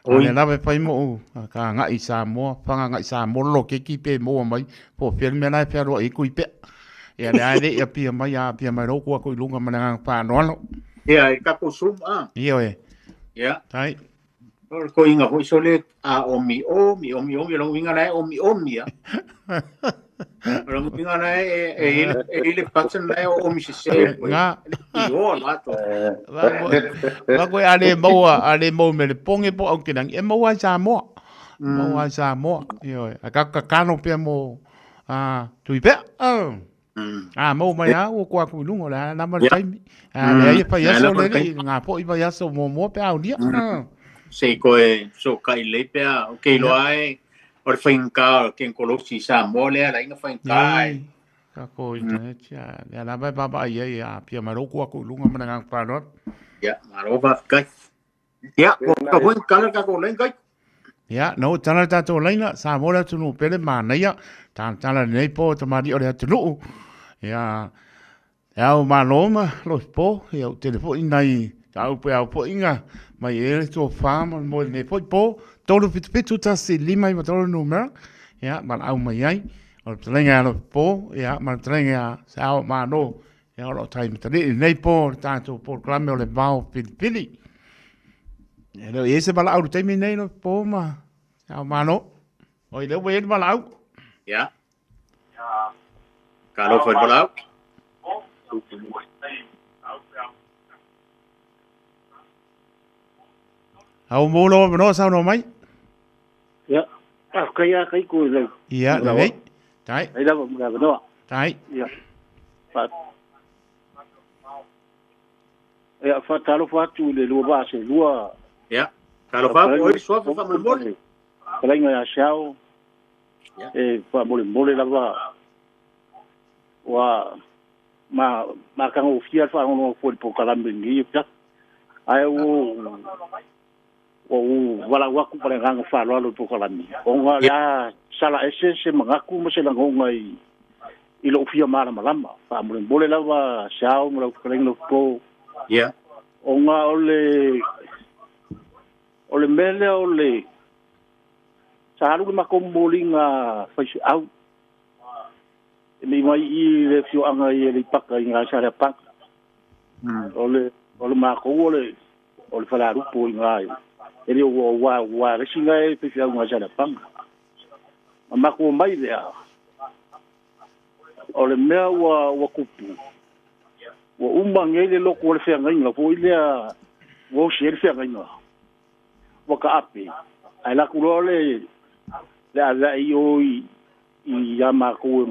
[SPEAKER 4] Oi la ve pai mo ka nga isa mo panga nga isa mo lo ke ki pe mo mai po pe me na pe ro i ku pe ya le ai ya pi mai ro ku ku lunga mana pa no no
[SPEAKER 2] ya ka ko sum a
[SPEAKER 4] io e
[SPEAKER 2] ya
[SPEAKER 4] tai
[SPEAKER 2] ko inga ho sole a omi lo winga na omi ya lo winga na ele patsen na omi se
[SPEAKER 4] nga
[SPEAKER 2] i o la to
[SPEAKER 4] va ko ale mo me le ponge po au kinang e mo wa sa mo io e ka no pe mo tu pe mo mai a o kwa ku lungo la na ma tai le ai pa ya so le nga po i pa ya so mo pe au dia
[SPEAKER 2] se ko so kai le pe okay lo ai or finca que colosi sa mole la inga finca
[SPEAKER 4] ka ko ina cha la ba ba ya pia maro ku ku lunga mana ngang pa no
[SPEAKER 2] ya maro ba kai ya ko ko kala ka ko len kai
[SPEAKER 4] ya no tana ta to laina sa mola tu no pele mana ya tana nei po to mari ore tu no ya o maloma lo po ya o telefone nai au pe au po inga mai e to fama mo ne po todo pitu ta se lima i todo numero ya man au mai ai o tlenga lo po ya man tlenga sa ma no ya lo time tani nei po tanto por clame o le bao pili e lo ese bala au time nei no po ma sa ma no o le we bala au
[SPEAKER 2] ya Carlo foi bala au
[SPEAKER 4] au mo lo no sa no mai
[SPEAKER 5] ya kai ku le
[SPEAKER 4] ya nei tai
[SPEAKER 5] ai da mo ga no
[SPEAKER 4] tai
[SPEAKER 5] ya pa ya fa talo fa tu le lo ba se lua
[SPEAKER 2] ya Carlo fa oi so fa mo mo
[SPEAKER 5] kala nga shao fa mo le la ba wa ma ka o fia fa no fo po kala mbengi ya ai o wala waku para nga fa lo po kala mi o nga ya sala ese mangaku mo se la ngai ilo fia mala malama fa mo le la ba shao mo kala no po
[SPEAKER 2] ya
[SPEAKER 5] o nga ole mele ole sa halu ma kombolinga fa au mi mai i le fio anga i le paka i nga sa le pak ole ma ko ole fa la rupo i nga ele wa re singa e pe fia nga sa le pak ma ko mai le ole me wa kupu wa umba ngele loko le fia nga fo ile wo shel fia nga wa ka api ai la kulole le ala i ya ma ko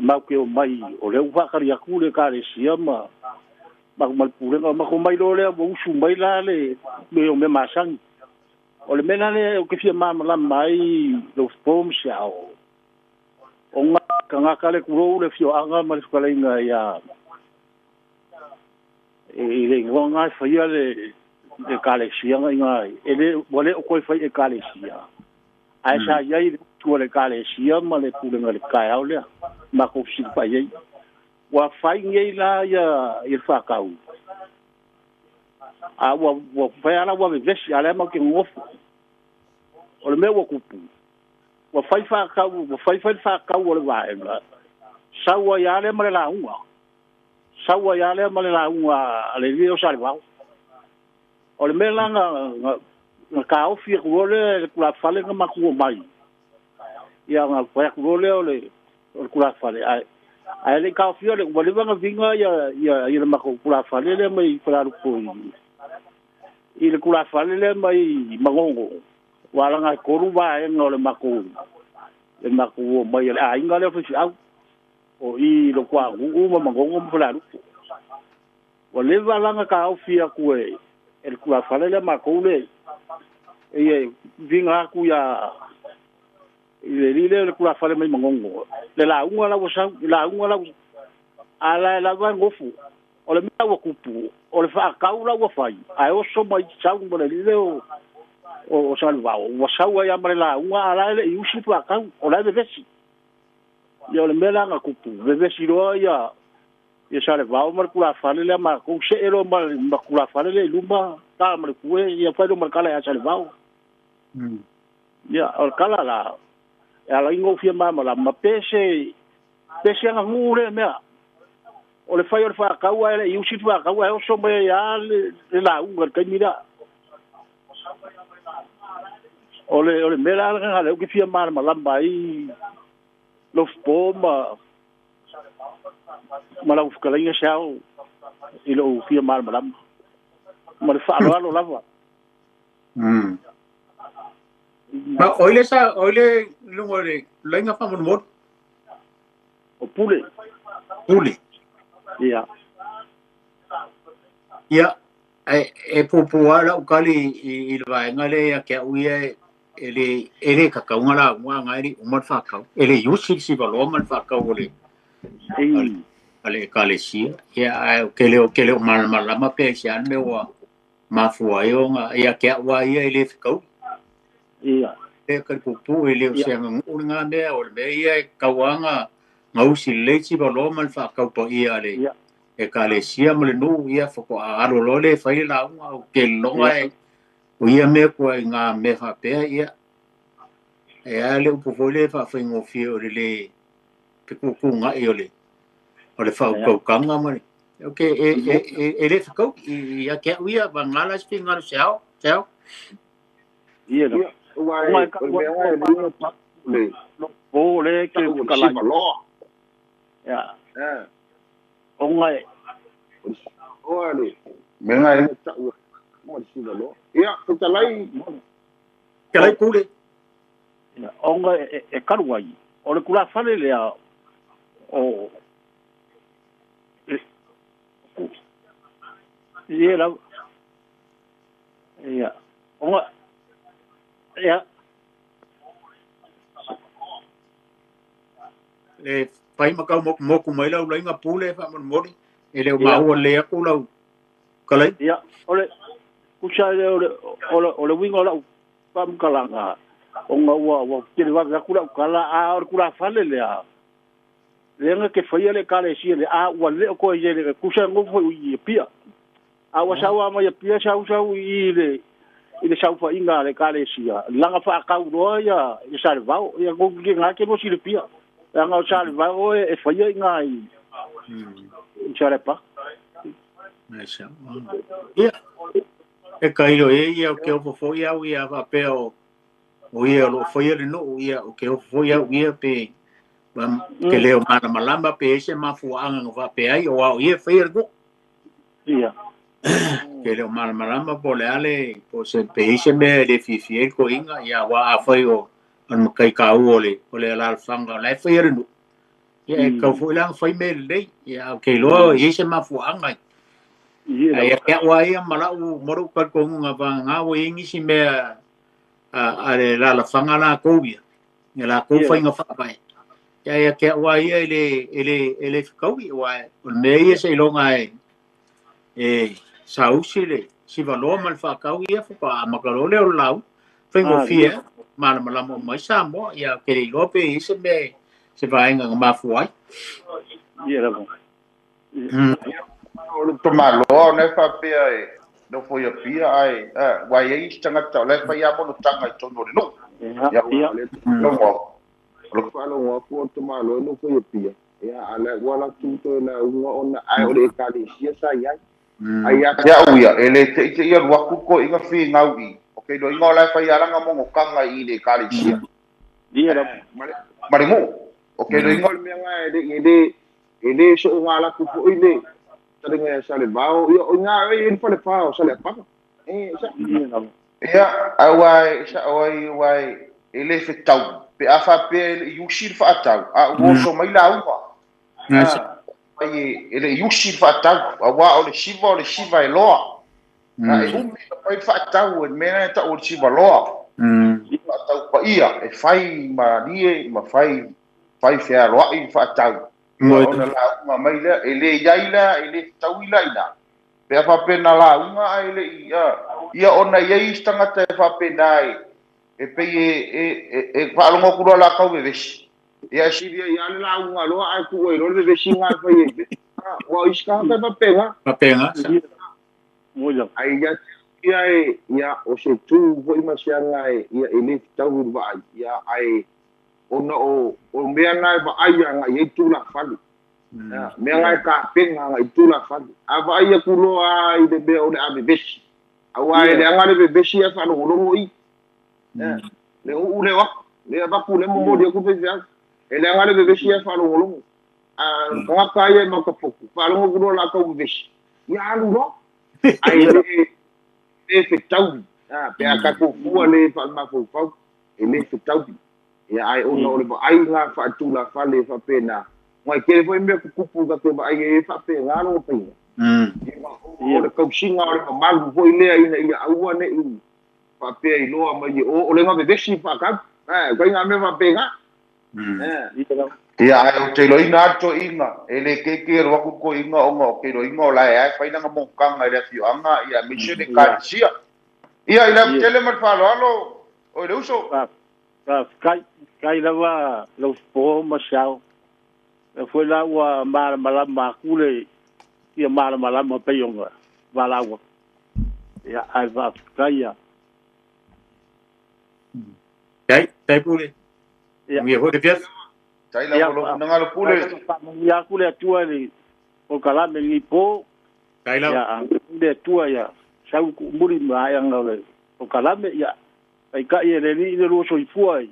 [SPEAKER 5] ma ke mai o le wa ka ya ku le ka le siama ma pule ma ko mai lo le wo su mai la le me o me masang o le mena le o ke fia ma la mai lo pom siao o nga ka le ku le fio anga ma le ka le nga ya le nga fa ya le ka le sia nga ele wale o ko fa e ka le sia ai sa ya i tu le ka le sia ma le pule nga le ka ya le ma ko si pa ye wa fa nge la ya i fa ka u a wa fa ala wa ve si ala ma ke ngof o le me wa kupu wa fa ka u wa fa ka u le va la sa wa ya le ma la u sawa ya le ma le la u ale rio sa le va o le me la nga ka o fi ko le la fale nga ma ku mai ya nga fa ku le o le ku la fale ai le ka o fi le o le nga vinga ya ma ku la fale le mai fa ru ko i le ku la fale le mai mangongo wala nga ko ru va e nga le ma ku mai le ai nga le fi au o i lo kwa u ma mangongo mo fa ru o le va nga ka o fi ku el ku la fale le ma ku le e vinga ku ya le ku la fale mai mangongo le la unga la wasa la unga la ala la va ngofu o le ma wa kupu o le fa ka ula wa fai ai o so mai chau mo le o salva o sa wa ya ma la unga ala le usi pa ka o la vesi yo le mela nga kupu vesi ro ya sale va o mar ku la fale le ma ku se ero ma ku la fale le lumba ta ma ku ya fa do mar kala ya sale va ia o kala la ala ingo fia mama la ma pese nga ngure mea o le fai o le fa kaua ele iu sit fa kaua o so me ya le la unga ka mira o le mera nga le o ki fia mama la mai lo spoma ma la ufkala inga sao ilo fia mama la ma le fa lo lava
[SPEAKER 2] ma oile lungore lenga fa mon
[SPEAKER 5] o pule ia
[SPEAKER 2] e popoala o kali i vai ngale ya ke uie ele ka kaunga wa ngai o mat fa ka ele yusi si valo man fa ka ole ale kale si ya kele o mal ma pe si an me wa ma fu ayo nga ya ke wa ia ele ka
[SPEAKER 5] ia
[SPEAKER 2] e ka popo ele o se nga me o me ia kawanga ngau si le si valo man fa ka po ia ale e kale sia mo le no ia fo ko aro lo le fai la o ke longa o ia me ko nga me fa pe ia e ale o po le fa fa ngo fi o le pe ko nga e ole o le fa ko kanga mo ok e le fa ia ke ia va ngala sti ngal sao
[SPEAKER 5] ia no
[SPEAKER 1] Wai le
[SPEAKER 5] o le ke kala ya ongai
[SPEAKER 1] ole menga e ta mo si lo ia ko talai
[SPEAKER 2] kule
[SPEAKER 5] ongai e karuai o le kula fale le o ia onga ia
[SPEAKER 2] le pai makau mo ku mai la nga pule fa mon mori ele o mau le ku la kalai
[SPEAKER 5] ia ole kusa ole wingo la pam kalanga onga wa kiri wa kula kala a or kula fale le a lenga ke foi le kale si le a wa le ko ye le kusa ngo fo i pia a wa sa wa ma ya pia sa i le sa fa inga le kale si langa fa ka ro ya sa le va ya ngo ki nga ke no si le pia nga sa le va o e foi inga i sa pa
[SPEAKER 2] Masha. Ia. E kairo ia o ke o fo ia va pe o ia lo foi ele no ia o ke o foi ia pe ke leo mana malamba pe ese mafuanga no va pe ai o ia foi ergo.
[SPEAKER 5] Ia.
[SPEAKER 2] Ke leo mana malamba po le ale po se pe ese me de fifi ko inga ia wa foi o an kai ka o le la fanga la foi ergo. Ia ka foi lang foi me le ia ke lo ese mafuanga ia ke wa ia mala u moru ka ko nga va nga o ingi si me a la fanga la ko ia la ko fa nga fa pai ia ke wa ia ele ko wa me ia se longa sa usile si va lo mal fa ka ia fa pa ma ka lo le la fa ngo fia ma mo mai sa mo ia ke lo pe ise me se va nga ma fu ai
[SPEAKER 5] ia la bon
[SPEAKER 3] to malo ne fa pe ai no foi a pia ai wa ye tanga ta le fa ya mo tanga to no no
[SPEAKER 5] ia
[SPEAKER 3] no mo
[SPEAKER 1] lo fa lo wa ko to malo no foi a pia ia ala wala tu to na uma ona ai o le kali sia sa ia ai
[SPEAKER 3] ya uia ele te ia wa ku ko inga fi ngau i okay do inga la fa ya la mo kanga i le kali sia
[SPEAKER 5] dia la
[SPEAKER 3] mari mo okay do inga
[SPEAKER 1] me ngai ele so wala ku fo ile tadinga sa le bao yo nga e in fa le pao sa le pa sa
[SPEAKER 3] ia ai ele fe tau pe afa pe yushir fa tau a wo so mai la upa ai ele yushir fa tau a wa o le shiva e loa ai umi pa fa tau e mena ta o shiva loa fa tau pa ia e fai ma die ma fai fe loa i fa tau ona la mai le ele yaila ele tauila ina pe fa pe na la unha ele ia ona ye istanga te fa pe nai e pe e fa longo ku la ka ve vesi
[SPEAKER 1] ia si dia ia la unha lo ai ku e lo de vesi nga fa ye wa iska pa penga
[SPEAKER 2] pa penga
[SPEAKER 5] mo ya
[SPEAKER 1] ai ia o se tu foi masianga ia ele tau vai ia ai ona o mea ngai va ai nga ia tu la fali mea ngai ka penga nga tu la fali ava ai ku lo ai de be o de ave beshi awa ele anga de beshi fa no lo i le u le wa le ba ku le mo de ku pe ya ele anga de beshi fa no lo a ka ia ma ka poku fa lo ku lo la ka beshi ya lu no ai le fetau pe a ka ko fu le fa ma fu fa ele fetau ia ai ona o le ai nga fa tu la fa le fa pena mai ke foi me ku ku ka te ai e fa pe nga no pe o le kau singa o le malu foi le ai ia au ne i fa pe i loa mai o le nga be desi fa ka ko nga me fa pe nga
[SPEAKER 3] ia ai o te loina ato inga ele ke ro ku ko inga o ngo ke ro inga la ai fa ina mo kanga le fi anga ia mission de kalsia ia ina tele mar fa lo o le uso
[SPEAKER 5] kai lava lo po masao foi lá o malama kule ia malama pe yonga valawa ia ai va kai
[SPEAKER 2] pule mi ho de pias
[SPEAKER 3] tai la lo nga lo pule
[SPEAKER 5] ia kule atua ni o kala me ni po
[SPEAKER 2] kai la
[SPEAKER 5] ia de tua ia sau ku muri mai anga le o kala me ia ai ka ia le ni lo so ifuai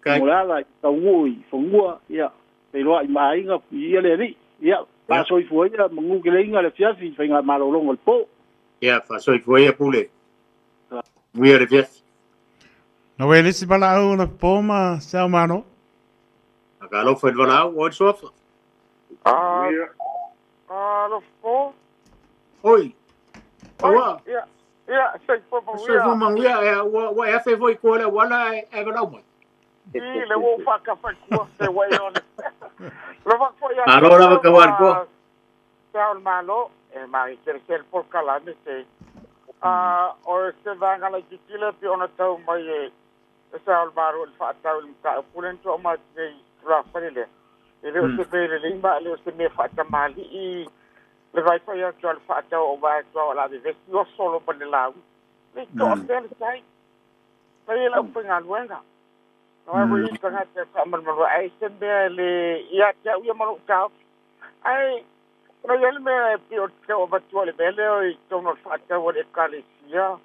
[SPEAKER 2] kai
[SPEAKER 5] mola ta ngui fongua ia pe lo ai mai nga ia le ni ia pa so ifuai ia mangu ke le inga le fiasi fa nga malo longo el po
[SPEAKER 2] ia fa so ifuai pule mi de pias
[SPEAKER 4] no ele se bala o na poma sa mano
[SPEAKER 2] Agalo foi lá o sof
[SPEAKER 6] lo po
[SPEAKER 2] oi oa
[SPEAKER 6] ia sei po po
[SPEAKER 2] so foi mangia o é foi ko le wala e ga mo
[SPEAKER 6] le wo fa ka fa ko se wa yo lo va fo ya
[SPEAKER 2] ahora va a acabar ko
[SPEAKER 6] sa malo e mai tercer por kala me se o se van a la kitile pi ona tau mai e sa al baro il fa tau il ka pulen to ma de la frile e le se pe le limba le se me fa mali i le vai fa ya to al fa tau o va to la de vestio solo per la le to del sai pe la penga luenga no ai i ka te fa mal mal ai se be le ya te u ma ka ai no yel me pi o te o va to le bele o i to no fa tau le kalisia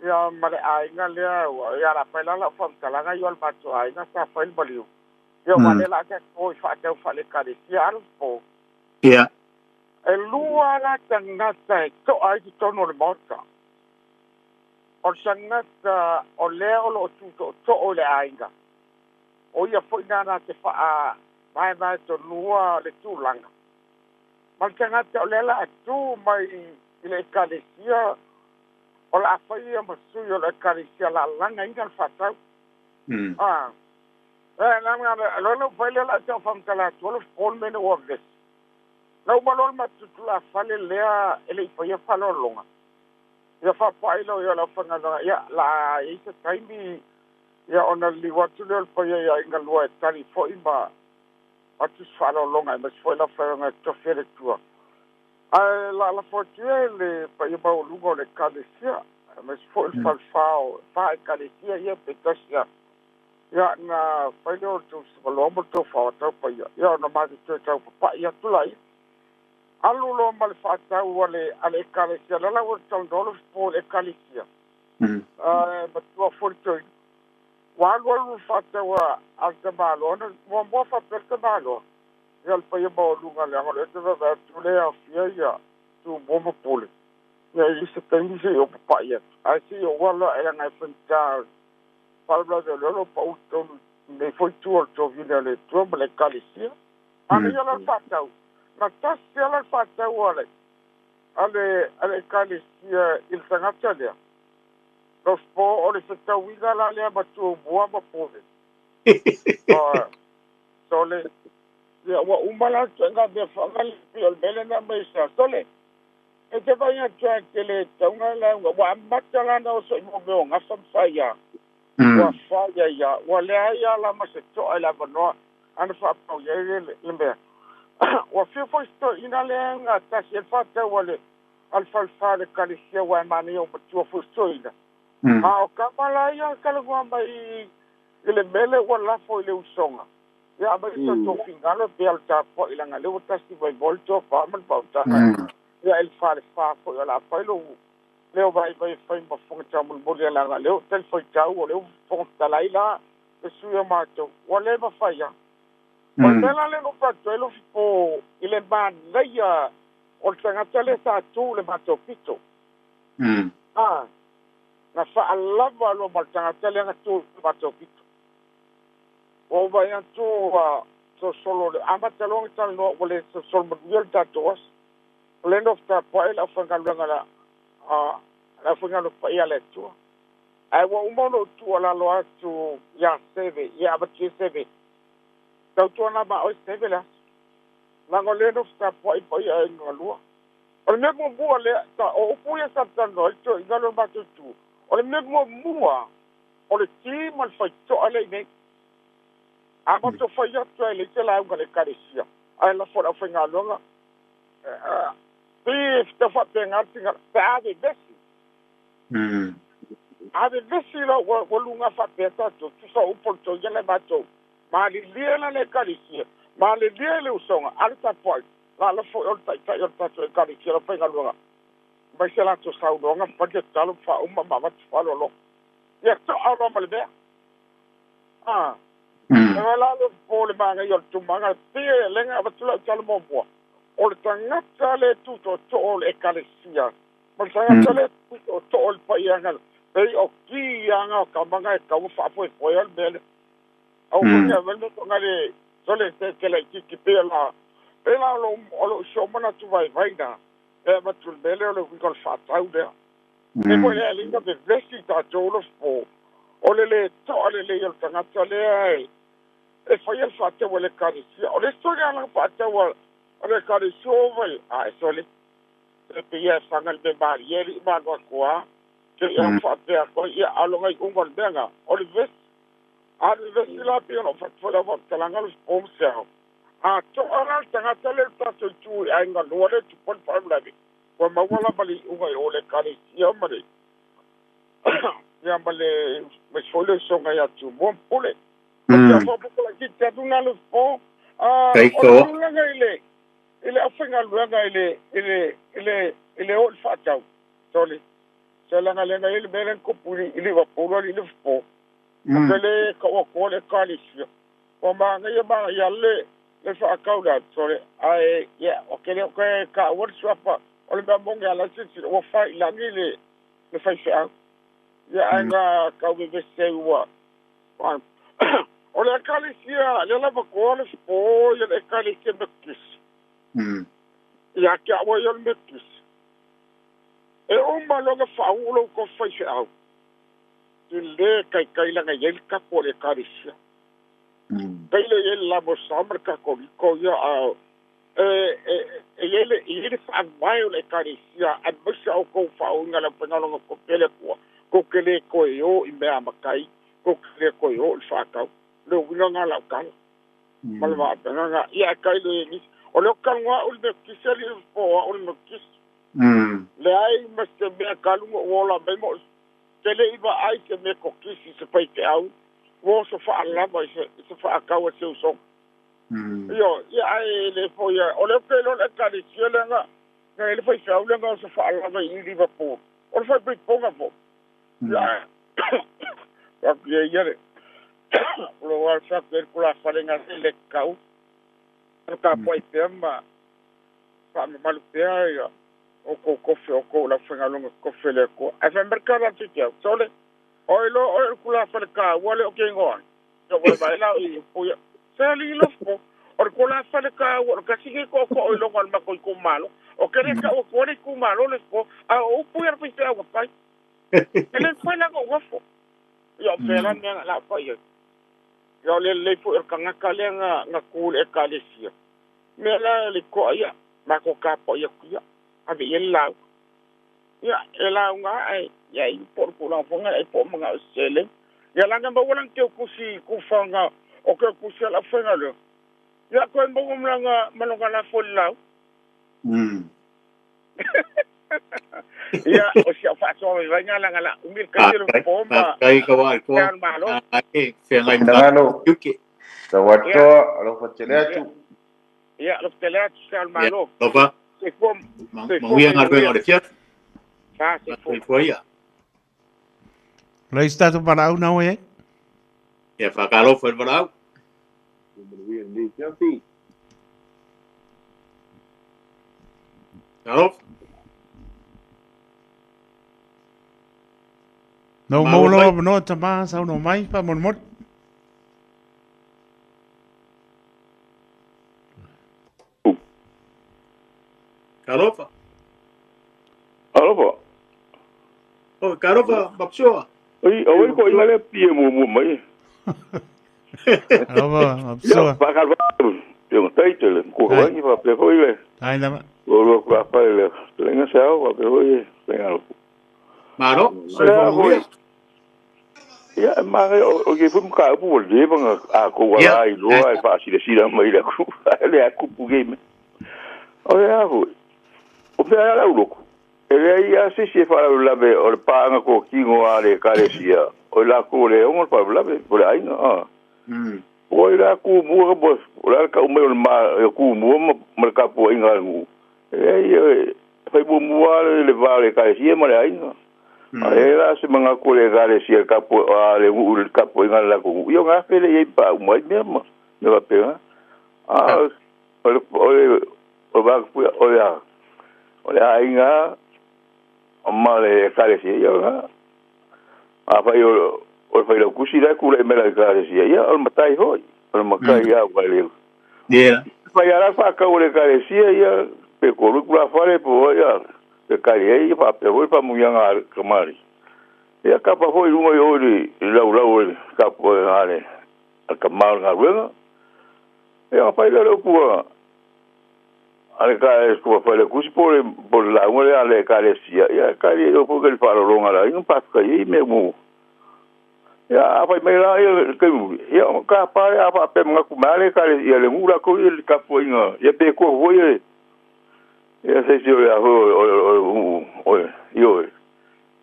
[SPEAKER 6] ya male ai nga le ya la pela la fam kala nga yo al bato ai nga sa fa il baliu yo male la ka ko fa te fa le kare si al po
[SPEAKER 2] ia
[SPEAKER 6] e lua la tanga sai to ai ti tono le morta o tanga o le o lo tu to o le ai nga o ia fo ina na te fa a mai to lua le tu langa mal tanga te o le la tu mai ile kare si o la faia masui o la karisia la langa inga fatau na nga lo faile la tau famtala tolo fon mene o ves na umalol matutula fale lea ele faia falolonga ia fa pailo ia la fanga ia la isa taimi ia ona liwatu le faia ia inga lua tali fo ima atus falolonga mas foi la fanga tofere tua la fortune le paia ba lugo le kalisia mas foi falfao fa kalisia ia petosia ia na paio tu svalombo to fa to paia ia na ma tu tau pa ia tu lai alu lo mal fa tau wale ale kalisia la o tau dolo po le kalisia but tu fortune walu fa tau al tabalo mo fa per tabalo ia paia ba lugo le amore te va tu le afia tu bombo pole ia isso tem se eu paia assim eu wala era na pentar palabra de lo pauto me foi tu to vina le tu le kalisia ana ia la fatau na tasia la fatau ale kalisia il sangata le los po o le fatau ina la le batu boa ba pole sole ia wa umala tanga de fangal pio bele na mesa sole e te vai a tele tonga la wa matala no so mo go nga sam saya wa faya ya wa le ya la ma se to ala no an fa pa ye le mbe wa fi fo sto ina le nga ta se fa te wa le alfalfa le kalisia wa mani o patua fustoina o kamala ia kalua mai ile mele wa lafo ile usonga ya ba to fingalo bel tapo ilanga le tasti vai volto pa man pauta ya el fa fo la failo leo vai fai ma fonga mul bodia la leo tel foi tau leo fonta laila e suia mato wale ba faia o mela le no patelo po ile ban leia o tangata le sa tu le mato pito na fa alava lo tangata le tu mato pito o vai atu so solo amata long tal no wale so solo yel tatos land of the poil of ngala la funga lo pa ia le tu ai wa umono tu ala lo atu ya seve ya ba ti seve tau tu na ba o seve la land of the poil pa ia ngalo o me mo bua le ta o pu ia sa tan no tu ngalo ba tu o me mo mua o le ti mal fa to ale ne amo to fa ia tu le te la ngale karisia ai la fora fa ngalo If the fucking article, ave besi. Ave besi lo volunga fa peta to so uporto yele bato. Ma li liela le karisia. Ma li liela usonga alta point. La fo olta to karisia lo penga longa. Ba sela to sa longa pa ke talo fa mama fa lo. Ya to alo malbe. La lo po le banga yo to manga te lenga ba talo mo bo. O le tangata le tuto to'o le ekalesia. Ma le tangata le tuto to'o le paianga. Pei o ki anga o kamanga e kau whaapo e poe al mele. Au whangia wene tonga le sole te kele kiki pea la. Pea la o lo shomana tu vai vaina. E matu le mele o le wikol whaatau lea. E koe lea linga te vesi ta tolo fo. O le to'o le il tangata lea e. E whai al whaatau le karisia. O le sore ala whaatau al. Ora kare sovel a sole te pia fangal be barieri ma no kwa ke ya fa pe ko ya alonga i ungol benga ol ves la pia no fa fola va talangal sponsor a to ora tanga tele ta to tu ai nga no le tu pon fa la bi ko ma wala bali unga o le kare ya mare ya bale me sole so nga ya tu bon pole ya fa po la ki te tu na le fo ile afinga luanga ile ol fatau tole selanga lenga ile beren kopuri ile va polo ile fo ele ko le kalisia o ma ngai ba ya le fa kauda tole ai ya o kele ko ka wor swapa o le bonga la sisi o fa la ngile le fa fa ya anga ka be se wa o le kalisia le la ko le fo le kalisia bekis ya que agua yo me quis un balón de faulo con fechado le kai la ngel ka por caricia le la mosambra ka ko ya ele fa mai le caricia a busha ko faunga la penalo ko pele ko kele ko yo imbe amakai ko kele ko yo fa ka le winga la ka malva nga ya kai le ni o le kalwa o le kiseli o le kis le ai mas be kalu o la be mo tele iba ai ke me ko kisi se pai te au wo so fa ala ba se fa ka o se so yo ya ai le fo ya o le pelo le kali siele nga le fa sa o le nga so fa ala ba i riva po o fa pe po nga po ya ya ya lo wa sa ke kula fa le nga le kau ka poi tema pa mal pea ya o kofe o ko la fenga longa kofe le ko a fa mercado titia sole o kula fa ka wale o ke ngon yo wa ba la i po ya sali lo fo o kula fa ka o ka sigi ko o lo ngal ma ko malo o ke ka o ko ni ku malo le fo a o pu ya pisa o pa ele fa la ko fo yo pela nga la pa yo yo le fo ka nga le nga ku le ka le sia me la le ko ya ma ko ka po ya ku ya a be yella ya ela nga ai ya i por ku la fo nga e po nga sele ya la nga ba wala ke ku si ku fa nga o ke ku se la fa nga le ya ko mo nga malonga la fo la Ia, o si a whaasoa me vai ngala ngala. Umir kai le poma.
[SPEAKER 2] Kai ka wa ko.
[SPEAKER 6] Kaya malo.
[SPEAKER 2] Ai, fe ngai
[SPEAKER 3] Nangalo.
[SPEAKER 2] yuki.
[SPEAKER 3] Tawato, alo fatelatu.
[SPEAKER 6] Ia, lo telea kaya malo.
[SPEAKER 2] Lopa.
[SPEAKER 6] Se fom.
[SPEAKER 2] Manguia ngarwe ngore fiat.
[SPEAKER 6] Sa, se fom.
[SPEAKER 2] Foi ia.
[SPEAKER 4] Lai statu para au nau e?
[SPEAKER 2] Ia whakaro foi varau. Karo.
[SPEAKER 4] No molo no tama sau no mai pa mon mot.
[SPEAKER 2] Karofa.
[SPEAKER 7] Alofa.
[SPEAKER 2] Oh, karofa bapsua.
[SPEAKER 7] Oi, oi ko ingale pie mu mai.
[SPEAKER 4] Aba, absua.
[SPEAKER 7] Pa ka va. Yo taitele ko ko ni pa pe ko ile.
[SPEAKER 4] Ai lama.
[SPEAKER 7] Lo pa pa ile. Lenga sao pa pe oi. Lenga.
[SPEAKER 2] Maro, so foi.
[SPEAKER 7] Ya, ma o ke fum ka pu le bang a ko wa ai lo ai pa si le mai la ku. Le a ku pu game. O ya ho. O pe ala ulo. Ele ia se fa la be o pa nga ko kingo ale karesia. O la ko le o pa la be por ai no. O la ku mu bo o la ka me ma ku mu ma ka po inga ngu. E fa bu mu le vale karesia ma ai no. Era se manga ko le karesia ka po ale ngu ka po inga la ku. Yo nga fe le pa mo mesmo. Ne va pena. O ba ku o ya. O ya inga male karesia yo nga. Apa yo o fai lo kusi da kula me la karesia ya al matai hoi. Al makai ya wale.
[SPEAKER 2] Yeah.
[SPEAKER 7] Fai ara fa ka o le karesia ya pe ko lu kula fare po ya. Pe kare ya pa pe hoi pa mu yanga kamari. Ya ka pa hoi lungo yo ri lau ka po ale. Al kamal nga wenga. Ya fai lo pu ale ka ko fa le kusi por la ngole ale karesia ya kare yo po ke fa lo longa la un pa ka yi me mu ya fa me la ya ke ya ka pa ya pa pe nga ku male kare ya le ngula ko ya ka po inga ya pe ko ho ya se yo ya ho yo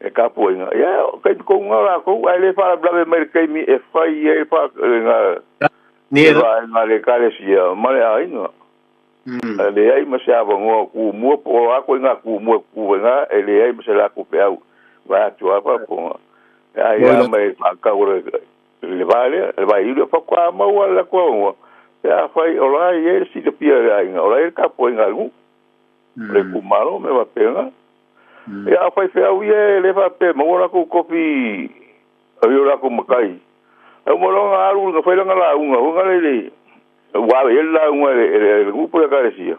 [SPEAKER 7] e ka po inga ya ke ko nga ko ale fa bla me ke mi e fa ya fa nga
[SPEAKER 2] ni
[SPEAKER 7] nga le karesia male ai no le ai ma se ava ngo ku mo po a ko nga ku mo ku nga le ai ma se la ku pe au va tu apa po ya mai ka ora le vai ir fa kwa ma wala ko ya fai ora ye si te pia ai nga ora ka po nga lu le ku malo me va pe nga ya fai fe au ye le va pe mo ora ku kopi ai ora ku makai mo lo nga alu nga fai nga la nga le wa ela un el grupo de carecía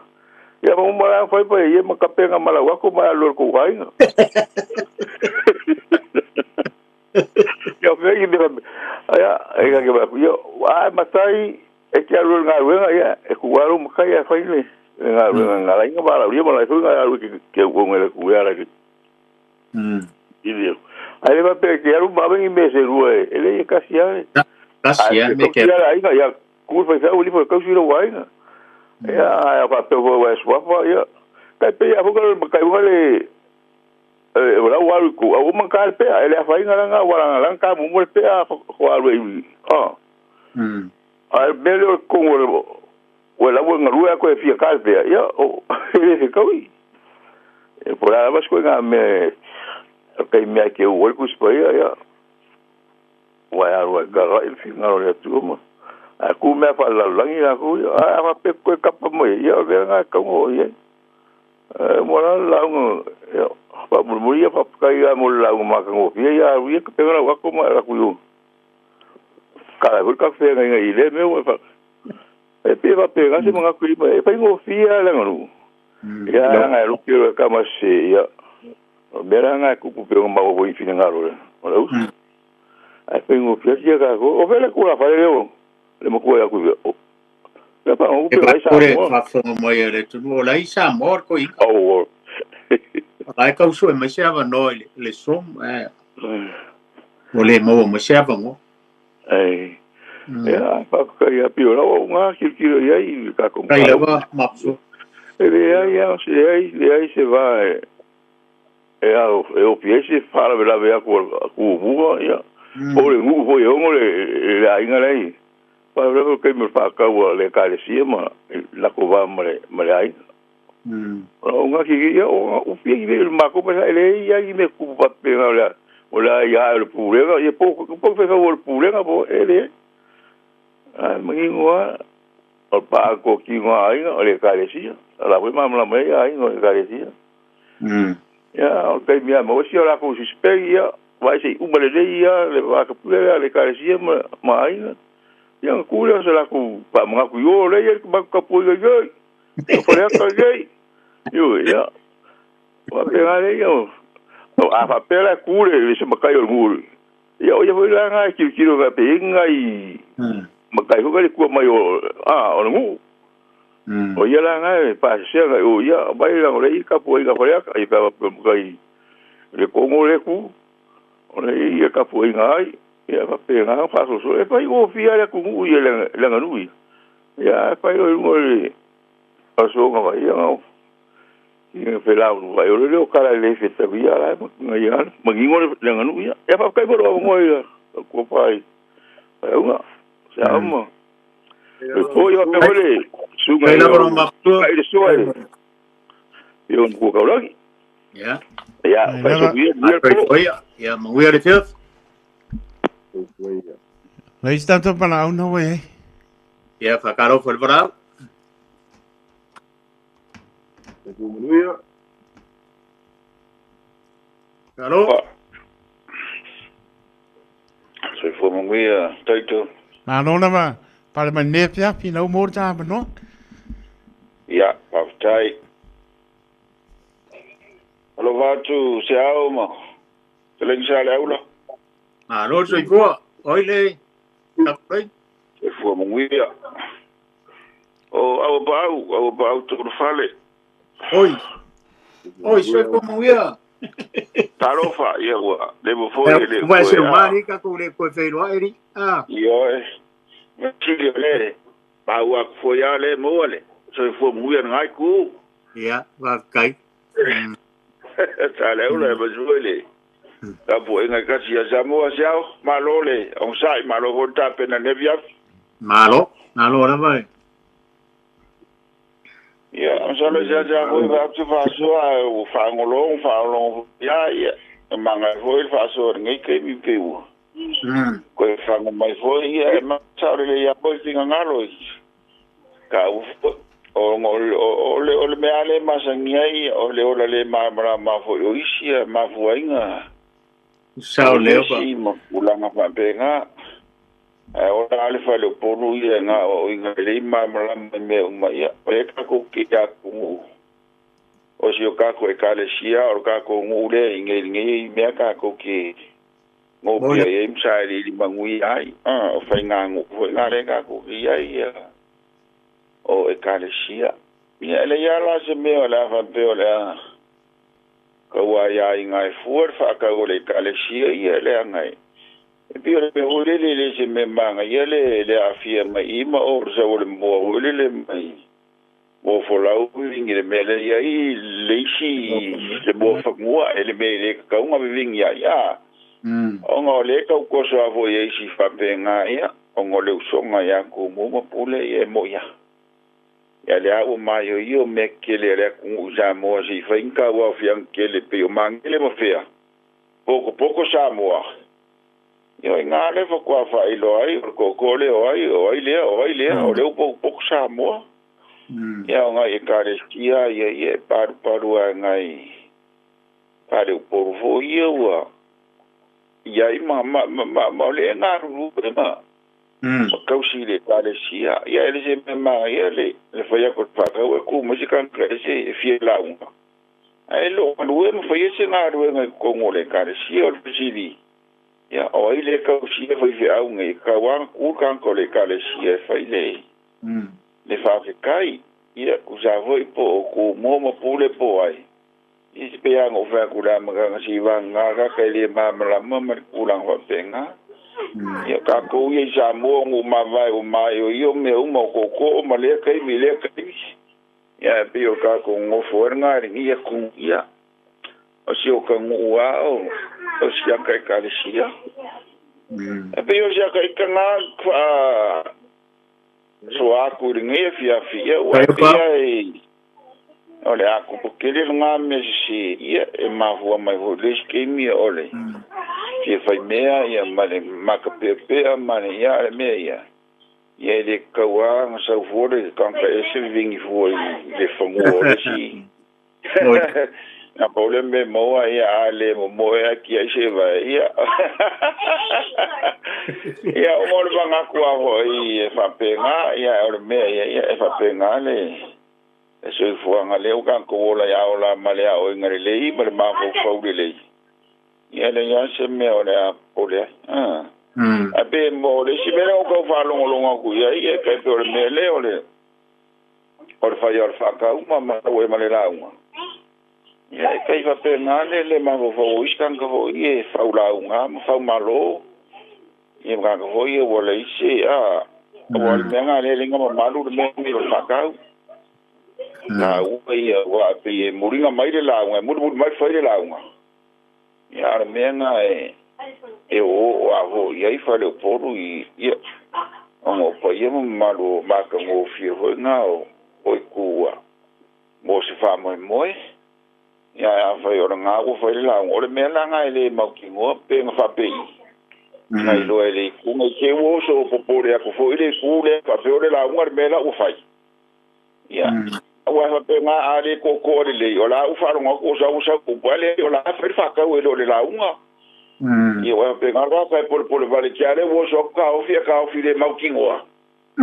[SPEAKER 7] ya vamos a fue pues y me capenga mala wa ko ma lo ko vai no yo ve y me ya que va yo matai es que algo nga ya es jugar un kaya faile nga la inga bala yo la fue algo que con el cuidar que y Dios ahí va a que algo va ven y me se rué él es casi ya me que ya ku fa sa uli fa ka siro wai na ya pa pe wo wa swa fa ya ka pe ya ho ka wale wala wa ku o man ka pe ele fa inga nga wala nga ka mu mo pe a ho alwe belo ko wala wo nga ruwa ko fi ka pe ya o ele ka wi por ala mas ko nga me ka me ke wo ku spa ya wa ya wa ga il fi nga ro ya tu mo aku me fa la langi aku a pe ko ka pa mo ya ve nga ka mo ye mo la ngo ya pa mo ya pa ka ya mo la ngo ma ka ngo ya wi ka pe nga ko ma ku yo ka ka fe nga ile me wo fa e pe va pe nga se mo nga ku e pa ngo fia la ngo ya nga lu ke ka ma se ya bera nga ku pe nga ma wo i fina nga ro la ai pe ngo fia ya ka ko o vele ku la fa le le mo ko ya ku le pa o pe vai sa
[SPEAKER 2] mo fa fo mo ye le tu mo la isa mor ko i
[SPEAKER 7] o
[SPEAKER 2] ai ka su me se ava no le som o le mo se ava mo
[SPEAKER 7] ya pa ka ya pi ora o nga ki ya i ka ko
[SPEAKER 2] ka ila va mapso
[SPEAKER 7] ya se va o piesi fala vela vea ku bua ya o le ngu ho yo le ainga lei pa vela ke me fa ka wa le ka le sima la ko va mare ai o nga ki ya o piesi le ma ko pa le ya i me ku pa pe o la ya le purenga ye po fe fa o purenga po ele mangi ngwa o pa ko ki ngwa ai le ka le sima la we ma la me ai no le ka le sima ya okay mia mo si ora ko suspeia vai sei uma le ia le va ka pule le carecia ma ai ya ku le sa ku pa mo ku yo le ia ba ka pu le yo yo pare ka gay yo ya va pegar yo o a pa pela ku le se ma kai o ngul ya o ya voi la nga ki va pe ngai ma kai ko le ku ma yo o ngu o ia la nga pa se ga o ia vai la le ka pu ga pare ka i pa kai le kongo le ku ona ia ka pu ngai ia pa pe nga fa so e pa o fia le ku ia le nganui ia pa o ngol aso nga vai ia pe la u vai o le kala le feta via la ngai ia mangingo le nganui ia pa kai mo ngoi ko pai ai una sa mo ko ia pe le sunga ia ma ai le suai ia un ko ka lagi
[SPEAKER 2] ya
[SPEAKER 7] ya fa so
[SPEAKER 2] ya ya mo le fifth
[SPEAKER 4] Lai tanto para una we.
[SPEAKER 2] ya fa caro fue para Caro
[SPEAKER 6] so fo mo ngia taito
[SPEAKER 4] Ma no na ma para ma nepia fi no mo ta ba no.
[SPEAKER 6] ya pa tai alo vatu se ao ma se le sa le aula
[SPEAKER 2] no soy fue hoy le capre
[SPEAKER 6] so fo mo ngia o au ba tu fale
[SPEAKER 2] hoy soy como ya
[SPEAKER 6] tarofa ia wa le mo fo le
[SPEAKER 2] vai ser mari ka ko le ko feiro ai
[SPEAKER 6] yo me tiri le ba wa fo ya le mo le so fo mo ngia ngai ku
[SPEAKER 2] ya va kai
[SPEAKER 6] sa le aula ba zuele ka po ngai ka sia samo asiao malole on sai malo volta pena nevia
[SPEAKER 2] malo la vai
[SPEAKER 6] ya solo ja ko va tu fa so o fa ngolo ya manga foi fa so ngai ke mi pe u ko fa mai foi ya ma sa le ya po singa ngalo ka u o le me ale ma sangai o le ma foi o isia ma fuinga
[SPEAKER 2] sao leo pa
[SPEAKER 6] ma ulanga pa penga o le fa le ponu ia nga o inga le ma me ya e ka ko ki ya ku o si o ka ko e ka le sia o ka ko ngule ngi me ka ko ki ngo pia e msa li mangui ai o fa nga ngo fo nga le ka ko ki ai o e ka le sia ia le ya la se me o la fa pe o la ko wa ya inga fu fa ka o le ka le sia ia le ngai e pio le le se me manga ia le afia mai ma o se o le mo le mai o fo la o vingi le mele ia i le si le mo fa mua ele me le ka unga vingi ia o ngo le ka ko so avo ia si fa penga ia o ngo le usonga ia ko mo pule ia mo ia ya le o mai o me ke le ku ja mo si fa inka wa fian ke le pe o mangele mo fea poco sa mo yo nga le fo kwa fa ilo ai ko le o ai le o le poco sa mo ya nga e ka le skia ye paru ngai pare por fo yo ya i ma le nga ru ma ka usi le ka le sia ya le se ma ya le fa ya ko fa ka ko mo si kan krese fi la un ai lo mo fa ye se nga ru ngai ko mo le ka le sia o si ya o ile ka usi fa fi au ngai ka wa ku kan ko le ka le sia fa ile le fa kai ia ku sa voi po ku mo pule po ai i se pe ang ofa ku la ma si va nga ka le ma ku lang wa penga ia ka ko ia sa mo ma vai o ma yo me o mo ko ma le kai mi le kai ia pe o ka ko ngo for nga ri ia ku ia o si o ka ngua o si a kai ka sia e pe o si a kai ka nga so a ku ringe fia o pe ai ole a ku pokele nga me si e ma vo mai vo le skemi ole ki fai mea ia mane maka pepe mane ia me ia ia de kawa nga sa vore kan ka ese vingi vo le fango le si na probleme mo ia ale mo ia ki ese va ia ia o mo banga kwa ho ia fa penga ia o me ia fa penga le eso fue nga leo kan ko la ya ola male o ngare le ba ma fo le ia le ya se me o le pole abe mo le si me ko fa lo ku ia ka pe o me le o le or fa yor fa ka uma o male la uma ia ka fa pe na le ma fo iskan ko ia fa la uma fa malo ia ga ko ia o le si o le me nga le nga malu me fa ka na ia wa pe muringa mai le la nga muru mai fa le la nga ya menga o avo ia fa le poru ia o po ia malu ma ka mo fi ho na o ku mo se fa mo ya fa yo nga o fa le la o le me la nga le ma ki ngo pe nga fa pe na lo ele ku mo ke wo so po ya ku fo ile ku le fa pe o le la nga me la o fa ya wa pe nga ale ko le ola u fa ngo ko sa ku pale ola fa ka we le la unga ye wa pe nga ra ka por vale kiale wo so ka o fi le mau kingoa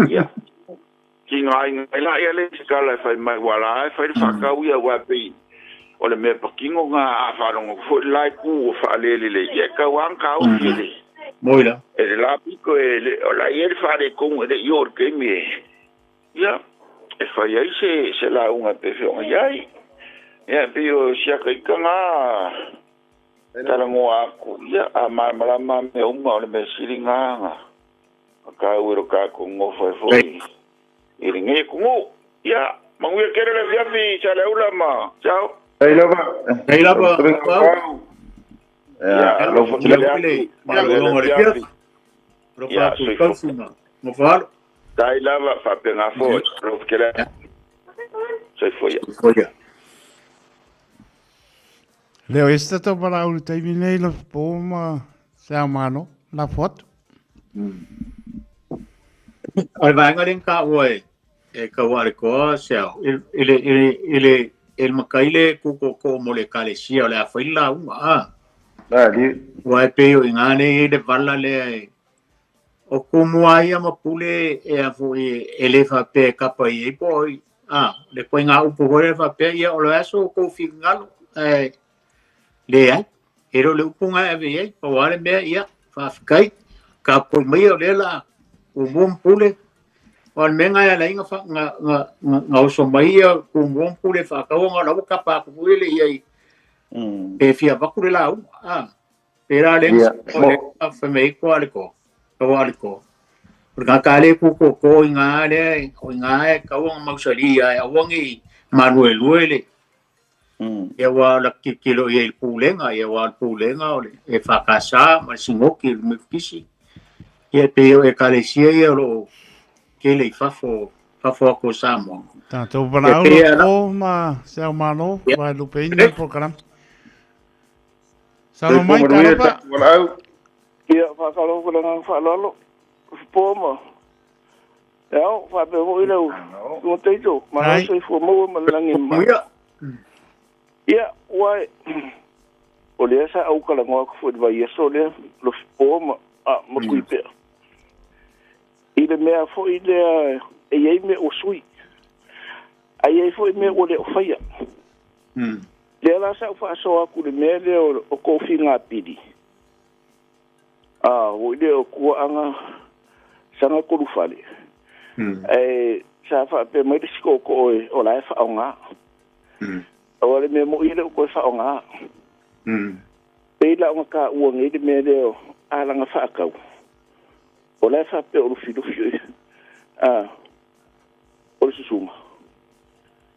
[SPEAKER 6] ya kinga la ya le skala fa mai wala fa ka u ya wa pe ole me pa kingo nga a fa ngo fo la ku fa le ye ka wan ka o fi le
[SPEAKER 2] moila
[SPEAKER 6] e la pico e ola ye fa de con de yor ke me ya e fai ai se la unga pe fionga iai. Ia pio sia kai kanga. Tala ngoa aku ia a malama me uma o le me siringanga. Ka uiro ka ko ngofa foi. Iringe kungu. Ia manguia kere le fiafi sa le ulama. Ciao.
[SPEAKER 3] Hei lava.
[SPEAKER 2] Hei lava.
[SPEAKER 3] Ia lo
[SPEAKER 2] fo le ma lo le fiafi.
[SPEAKER 6] Ia
[SPEAKER 2] so consuma. Mo falo.
[SPEAKER 6] Dai lava fa pena fo, prof que la. Sei foi.
[SPEAKER 4] Leo esta to para o te vine lo poma sa mano la foto.
[SPEAKER 2] Ai vai ngalen ka oi. E ka wale ko sa ele makaile ko mo le kale sia le afaila uma.
[SPEAKER 3] di.
[SPEAKER 2] Wai pe o ngane de vala le o como ai ama pule e a foi ele fa pe capa e poi le coi nga u po fa pe ia o lo aso ko fingalo le ai ero le upunga e ve o wale me ia fa kai ka po mai o le la o bom pule o menga ia la inga fa nga o so mai o bom pule fa ka o nga la capa ko ele ia e fia va ku la era le fa me ko ale ko ko porque kale ko ingale o ingae ka wong mausalia e wongi Manuel Uele e wa la kilo e pulenga o e fakasa ma singoki me kisi e pe e kale sia e lo ke le fafo ko samo
[SPEAKER 4] tanto para o ma se mano vai lo peine program Sama mai tarapa
[SPEAKER 6] ia fa kalo ko lang fa lolo poma eu fa be mo ile o teito mas se for mo malangi ma ia wai o le sa au kala ngo ko vai eso le lo poma mo kuipe ile me fo ile e ye me o sui ai fo me o le faia le la sa fa so ku le me le o ko finga pidi o ile o ku anga sanga ko fale sa fa pe mai disko ko o la fa nga o le me mo ile ko fa nga pe la nga ka o ngi de me le o ala nga fa ka o la fa pe o fido o suma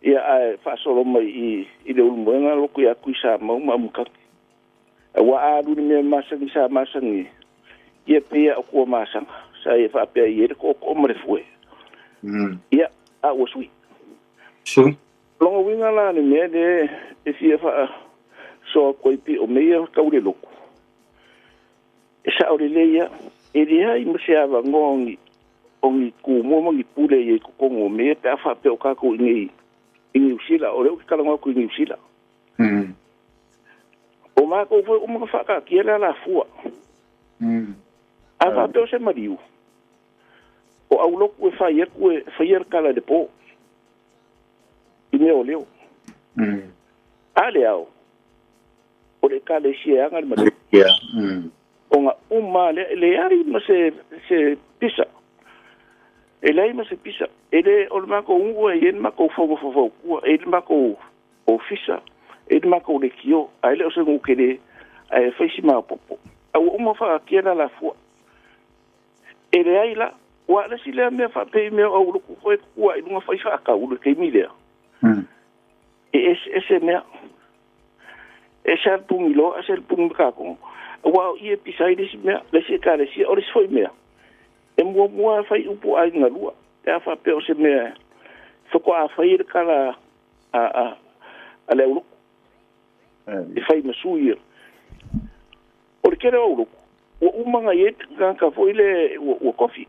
[SPEAKER 6] ia ai fa solo mai i le ulmoenga lo ku ya ku sa mau mamuka wa alu ni me masangi sa masangi ia pe ko masang sa ia fa pe ia ko mare foi ia a o sui longa winga la ni me de e si fa so ko pi o me ka ule loko e sa o le ia e dia i mo se ava ngongi ongi ku mo ngi pule ye ko ngo me pe fa pe o ka ko ngi usila o le ka ngo ku ngi usila o ma ko foi uma fa ka ki la fua a fa pe o se mariu o au loku e fa ia kala de po i me o leo ale au o le kale si anga ma o nga uma le ari ma se pisa ele ma se pisa ele o ma ko ungo e ma ko fo ku ele ma ko ofisa ele ma ko le kio ele o se ngo kele ai fa si ma popo au uma fa kiela la fu ele ai la wa le si le me fa pe me o lu ku ku ai nga fa fa ka u le ke mi le ese me ese pungilo ese pung ka ko wa ie pisai disi me le se ka le si o le foi me e mo fa upu ai nga lua e fa pe o se me fo ko a fa ir kala a le u e fa me suir o le kere o lu o manga yet ka fo ile o coffee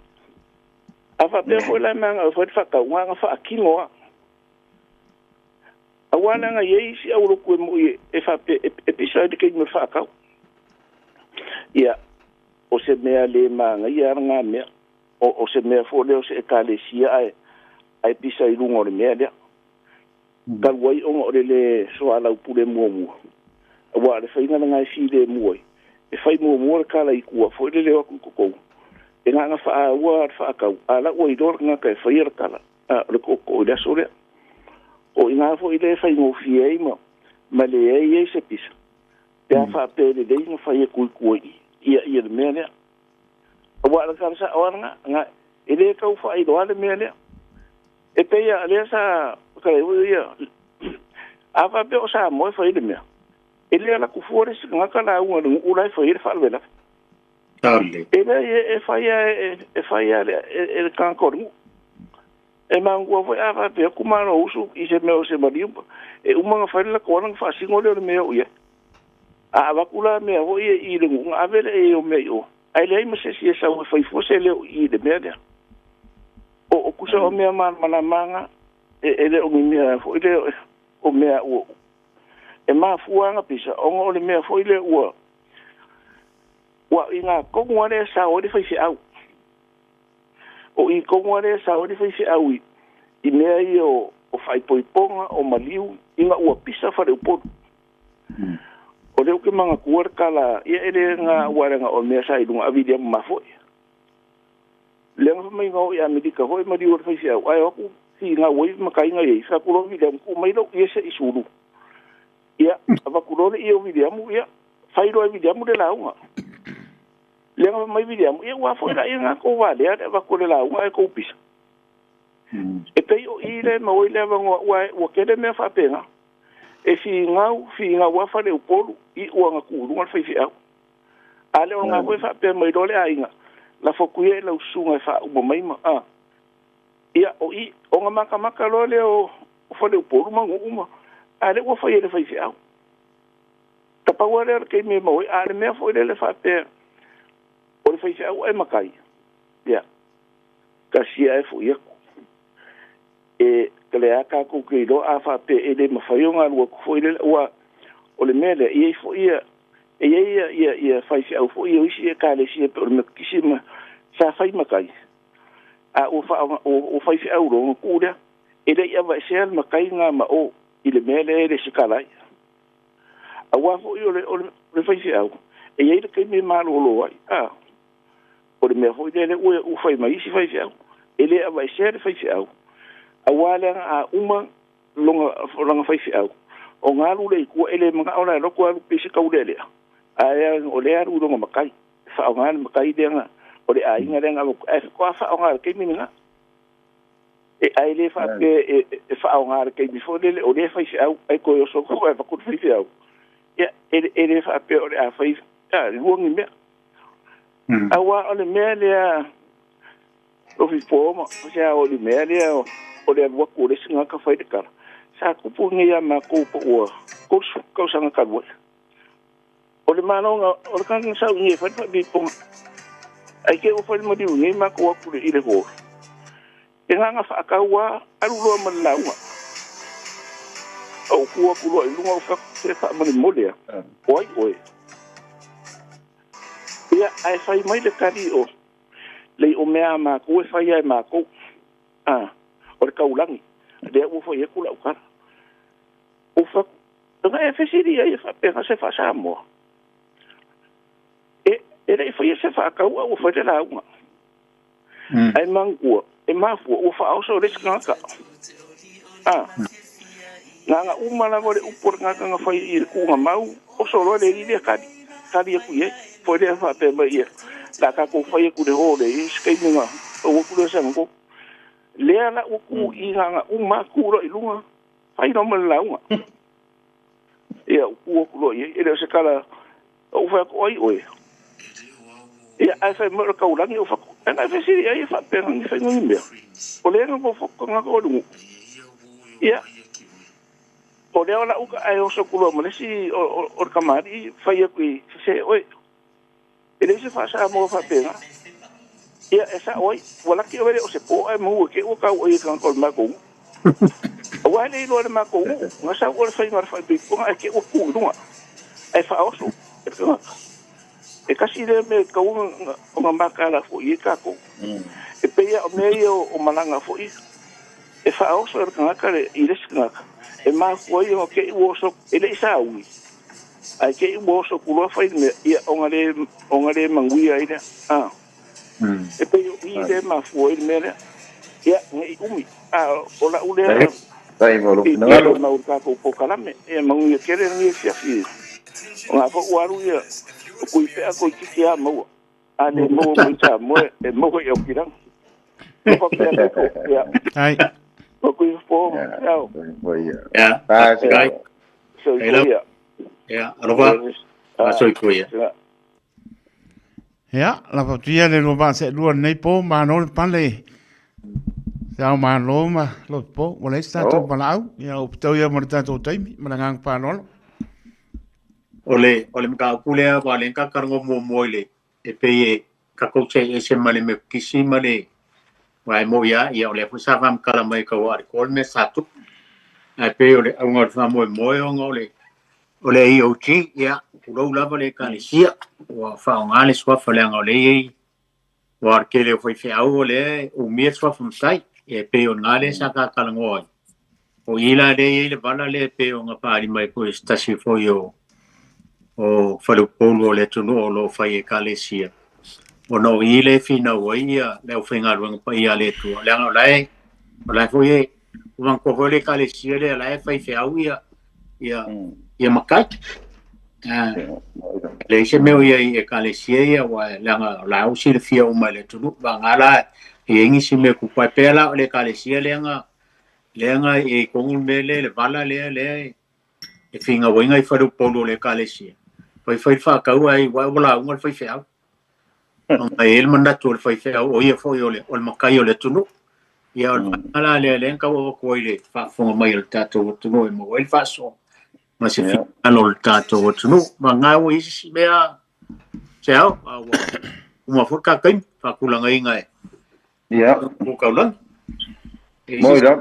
[SPEAKER 6] a fa pe fo la manga fo fa ka nga fa kingoa awana nga ye si au ku mo e fa episode ke me fa ka ya o se me ale manga ya nga me o se me fo le o se ka le si ai episode lu ngor me ya dal wai o le so ala pu le mo wa le fa nga si le mo e fa mo ka la ku fo le ku e nga fa wa fa ka ala o i dor nga ka fa ir kala le ko le so le o ina fo ile fa mo fie ma le e se pisa ya fa pe le de fa ye ku ia le mele o wa ka sa o nga ile ka fa i do le mele e pe ya le sa ka ia a fa pe o sa mo fa ile me ile la ku fo re nga ka la u la fa ile fa le la
[SPEAKER 2] Dale.
[SPEAKER 6] e fa ya e kan ko e mango foi ava pe kuma no usu I se me se mariu e uma fa la ko na fa singo le me o ye a va kula me o ye I le un avele e o me o ai le me se sa o fa fo se le I de me o kusa o me mana manga e le o me fo ile o me o e ma fuanga pisa o ngo le me fo ile o wa inga ko ngore sa o de fa si au o I kongore sa o fa si au I mea I o fai poiponga o maliu inga ua pisa fa reu potu o reu ke manga kuar kala ia ere nga warenga o mea sa I lunga avidia mafoi lenga fa mai ngau I Amerika hoi maliu o fai si au ai oku si nga wai makai nga I sa kulo vidia mku mai lo ia se isuru ia ava kulore I o vidia mu ia fai lo vidia mu de launga lenga mai vidia mu ia wa foi la ia ko vale ia va ko la wa ko pisa e pe o ile ma o ile va wa ke de me fa pena e fi nga wa fa le polu I o nga ku lu nga fa fi au ale o nga ko fa pe mai dole a inga la fo ku ye la usunga fa o mai ma ia o nga maka lo le o fa le polu ma nguma ale o fa ye le fa fi au ta pa wa le ke me mo ale me fo le fa pe o le faise au e makai ya kasi ai fu ia e kale aka ku ke do afa pe e de mafayonga lu ku foi le wa o le mele e fu ia e ia faise au fu ia isi ka le si pe me kisima sa fai makai a o faise au ro ku da e le ia va sel makai nga ma o I le mele le sikalai a wa fu ia le faise au e ia ke me malo lo ai o le mea hoi lele ue u fai mai isi fai fiau. Ele a vai sere fai fiau. A wale a uma longa fai fiau. O ngā lule I kua ele mga ona loko alu pese kaulele. A ea o le aru longa makai. Fa o ngā makai lenga. O le a inga lenga. E kua fa o ngā keimi nga. e ai le fa pe e fa o ngare ke mi fo le o le fa i au ai ko yo so ko e fa ku fi au ya e le fa pe o le a fa i a lu ngi me awa o le me le o fi po mo ya o le me le o le wa ku le singa ka fa i ka sa ku pu ngi ya ma ku po o ko su ko sa ka wo o le mano o le kan sa ngi fa bi po ai ke o fa mo di ngi ma ko ku le i le ho e nga fa ka wa alu lo ma la wa o ku ku lo i lu ngo fa se fa mo mo le oi ia ai fai mai le kari o le o mea ma ko e fai ai ma ko o le kaulangi le o foi e kula o kara o fa nga e fesiri ai fa pe se fa sa mo e le foi se fa ka o fa la uma ai mangu e ma fu o fa o so le skaka nga uma la vole upor nga fai i ku nga mau o so lo le ile kari e ku ye po le fa pe mai la ka ko fai ku de ho le skai nga o ku le sango le ala o ku i nga uma ku ro i lunga fai no me la unga ia ku lo i le se kala o fa ko oi ia ai fa mo ka ulangi o fa ana fa si ia fa pe ngi fa ngi me o le ngo fo ko nga ko lu ia o le ala uka ai o so ku lo mo le si o kamari fai ku se oi ele se fa sa mo fa pe nga ia esa oi wala ki o se po ai mo ke o ka o i kan ko ma ko wa le lo le ma ko nga sa o fa ngar fa bi ko ai ke o ku lunga ai fa o so e kasi le me ka o nga makala fo i ka ko e pe ia o me o malanga fo i e fa o so ka ka le i le ska e ma ko i o ke o so e le sa ui ai ke o so ku lo fa i ia o nga le mangui ai le e pe i le ma fo i me le ia ngi umi o la ule
[SPEAKER 3] Sai mo lu
[SPEAKER 6] na lo na ka ko kala me e mangui ke le ngi fi nga fo waru ia ko i pe ko ki tia mo ane mo ta mo e mo ko yo kirang ko pe ko ya
[SPEAKER 4] ai
[SPEAKER 6] ko po
[SPEAKER 2] ya
[SPEAKER 6] so
[SPEAKER 2] ya roba so ko ya
[SPEAKER 4] ya la fatia le lo ba se lu nei po ma no pale sa ma lo po wala sta to palau ya o to ya morta to taimi manang pa no
[SPEAKER 2] ole mka kulea wale ka karango mo le e pe ka ko che e se male me kisi male wa mo ya ole fu sa fam kala mai ka wa ko me satu e pe ole ngor fa mo ole i o chi ya lo la vale ka le sia wa fa ngale swa fa le ngole wa ke le foi fe ole o mi swa fam sai e pe o ngale sa ka karango o ila de le bala le pe o nga pa mai ko sta si fo yo o falu polo le tunu o lo fai e kalesia o no i le fina o ia le o whenga ruang pa ia le tua le anga lai o lai fo ye o man ko le kalesia le lai fai fe au ia makai le se meo ia e kalesia ia wa le anga lai o si le fia o mai le tunu wa ngala e ingi si me ku pai pela le kalesia le anga e kongu mele le vala le e finga wenga i falu polo le kalesia Pai fa ka ai wa wala un fai fa. Ai el mandato fai fa o ia foi ole o makai ole tunu. Ia ala le ka ko ile fa fo mai el tato tunu mo el fa so. Ma se fi al tato tunu ma nga o isi bea. Chao uma fo ka kai fa kula ngai ngai.
[SPEAKER 3] Ia
[SPEAKER 2] Ko ka lan.
[SPEAKER 3] mo ira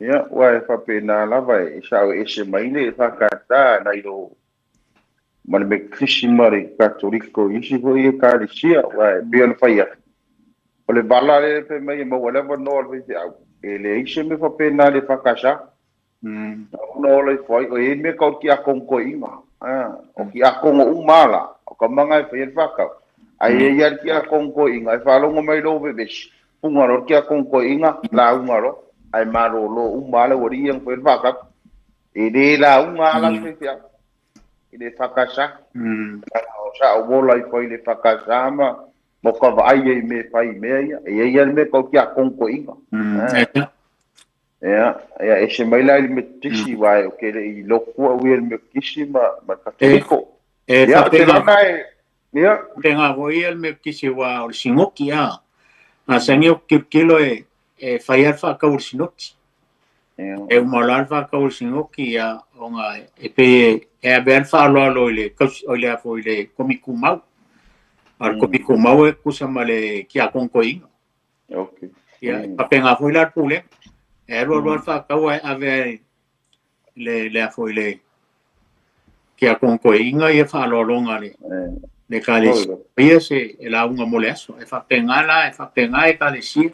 [SPEAKER 3] ia wa fa pena la vai sa e se mai le fa ka ta na iro man me krisi mari católico isi fo i kalesia wa bion faia ole bala le pe mai mo wala no le ele isi me fa pena le fa kasha no le foi o e me ko ki a konko inga o ki a kongo umala o ka manga fa fa ka ai ia ki a konko inga fa lo mai lo be bes punga ro ki a konko inga la umaro ai maro lo umala wo ri yang fa ka e de la umala fa ile fakasa sa o bola i foi le fakasa ma mo ka vai e me pai me ia me ko kia konko inga ia e se mai lai me tisi vai o ke le i loko au ia me kisi ma katoliko ia te lana ia
[SPEAKER 2] tenga vo ia me kisi wa o singoki a sangi o kilo e faiar fa ka o sinoti e o malar fa ka o singoki a onga e pe e ben fa lo le o le fo le komiku mau al komiku mau e kusa male ki a konkoinga
[SPEAKER 3] okay
[SPEAKER 2] ia pa penga foi la pule e lo fa ka o ave le foi le ki a konkoinga e fa lo longa le kale ia se la unga moleso e fa penga e kale si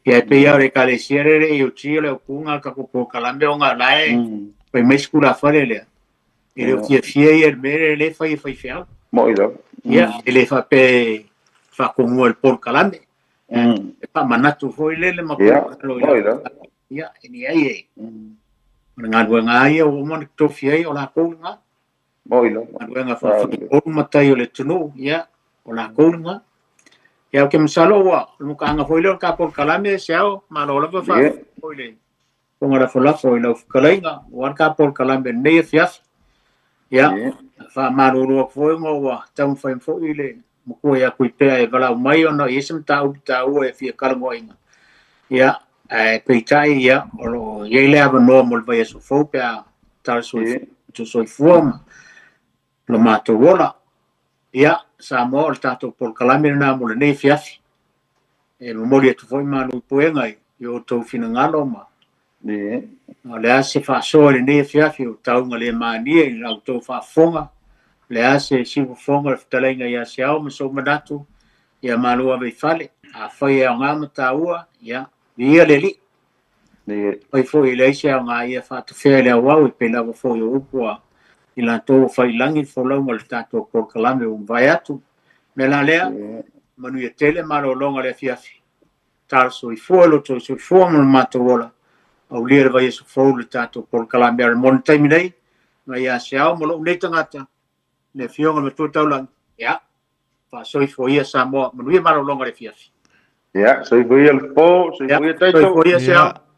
[SPEAKER 2] e pe ia le kale si e o tio le punga ka ko kalambe onga lai pe meskula fare le e le fie e mere le fa fia
[SPEAKER 3] moilo
[SPEAKER 2] ia ele fa pe fa como el por kalambe e pa manatu foi le ma
[SPEAKER 3] moilo
[SPEAKER 2] ia ni ai nga ai o mo to fie o la konga
[SPEAKER 3] moilo
[SPEAKER 2] nga fa o matai o le tunu ia o la konga ia ke msalo wa mo ka nga foi le ka por kalambe sao ma lo fa foi le con la fola foi le kalainga o ka por kalambe ne fias ia fa maruru foi mo wa tau foi foi le mo ko ia ku pe e vala mai ona isem tau e fi kalmoinga ia pe tai ia o ye le ava normal vai so fo pe tal so so forma lo mato vola ia sa mo il tato por kalambe na mo le fias e mo mo tu foi manu puenga io to fina ngalo ma le ase fa so le fias io tau ngale mani e au to fa fonga le ase si fonga le talenga ia se au so manatu ia malu ave fale a foi a ngama taua ia ia le li oi foi le se nga ia fa to fe le wa pe la foi o po ila to fai langi fo lo mal tato por kalambe vai atu me la lea manu ia tele malo longa le fiafi tal so I fo to so fo mo matola au le vai so fo le tato por kalambe al mon terminei ma ia se au mo le tangata le fionga me tu taulang ia fa so fo ia sa mo manu ia malo longa le fiafi
[SPEAKER 3] ia so foi el po so foi taito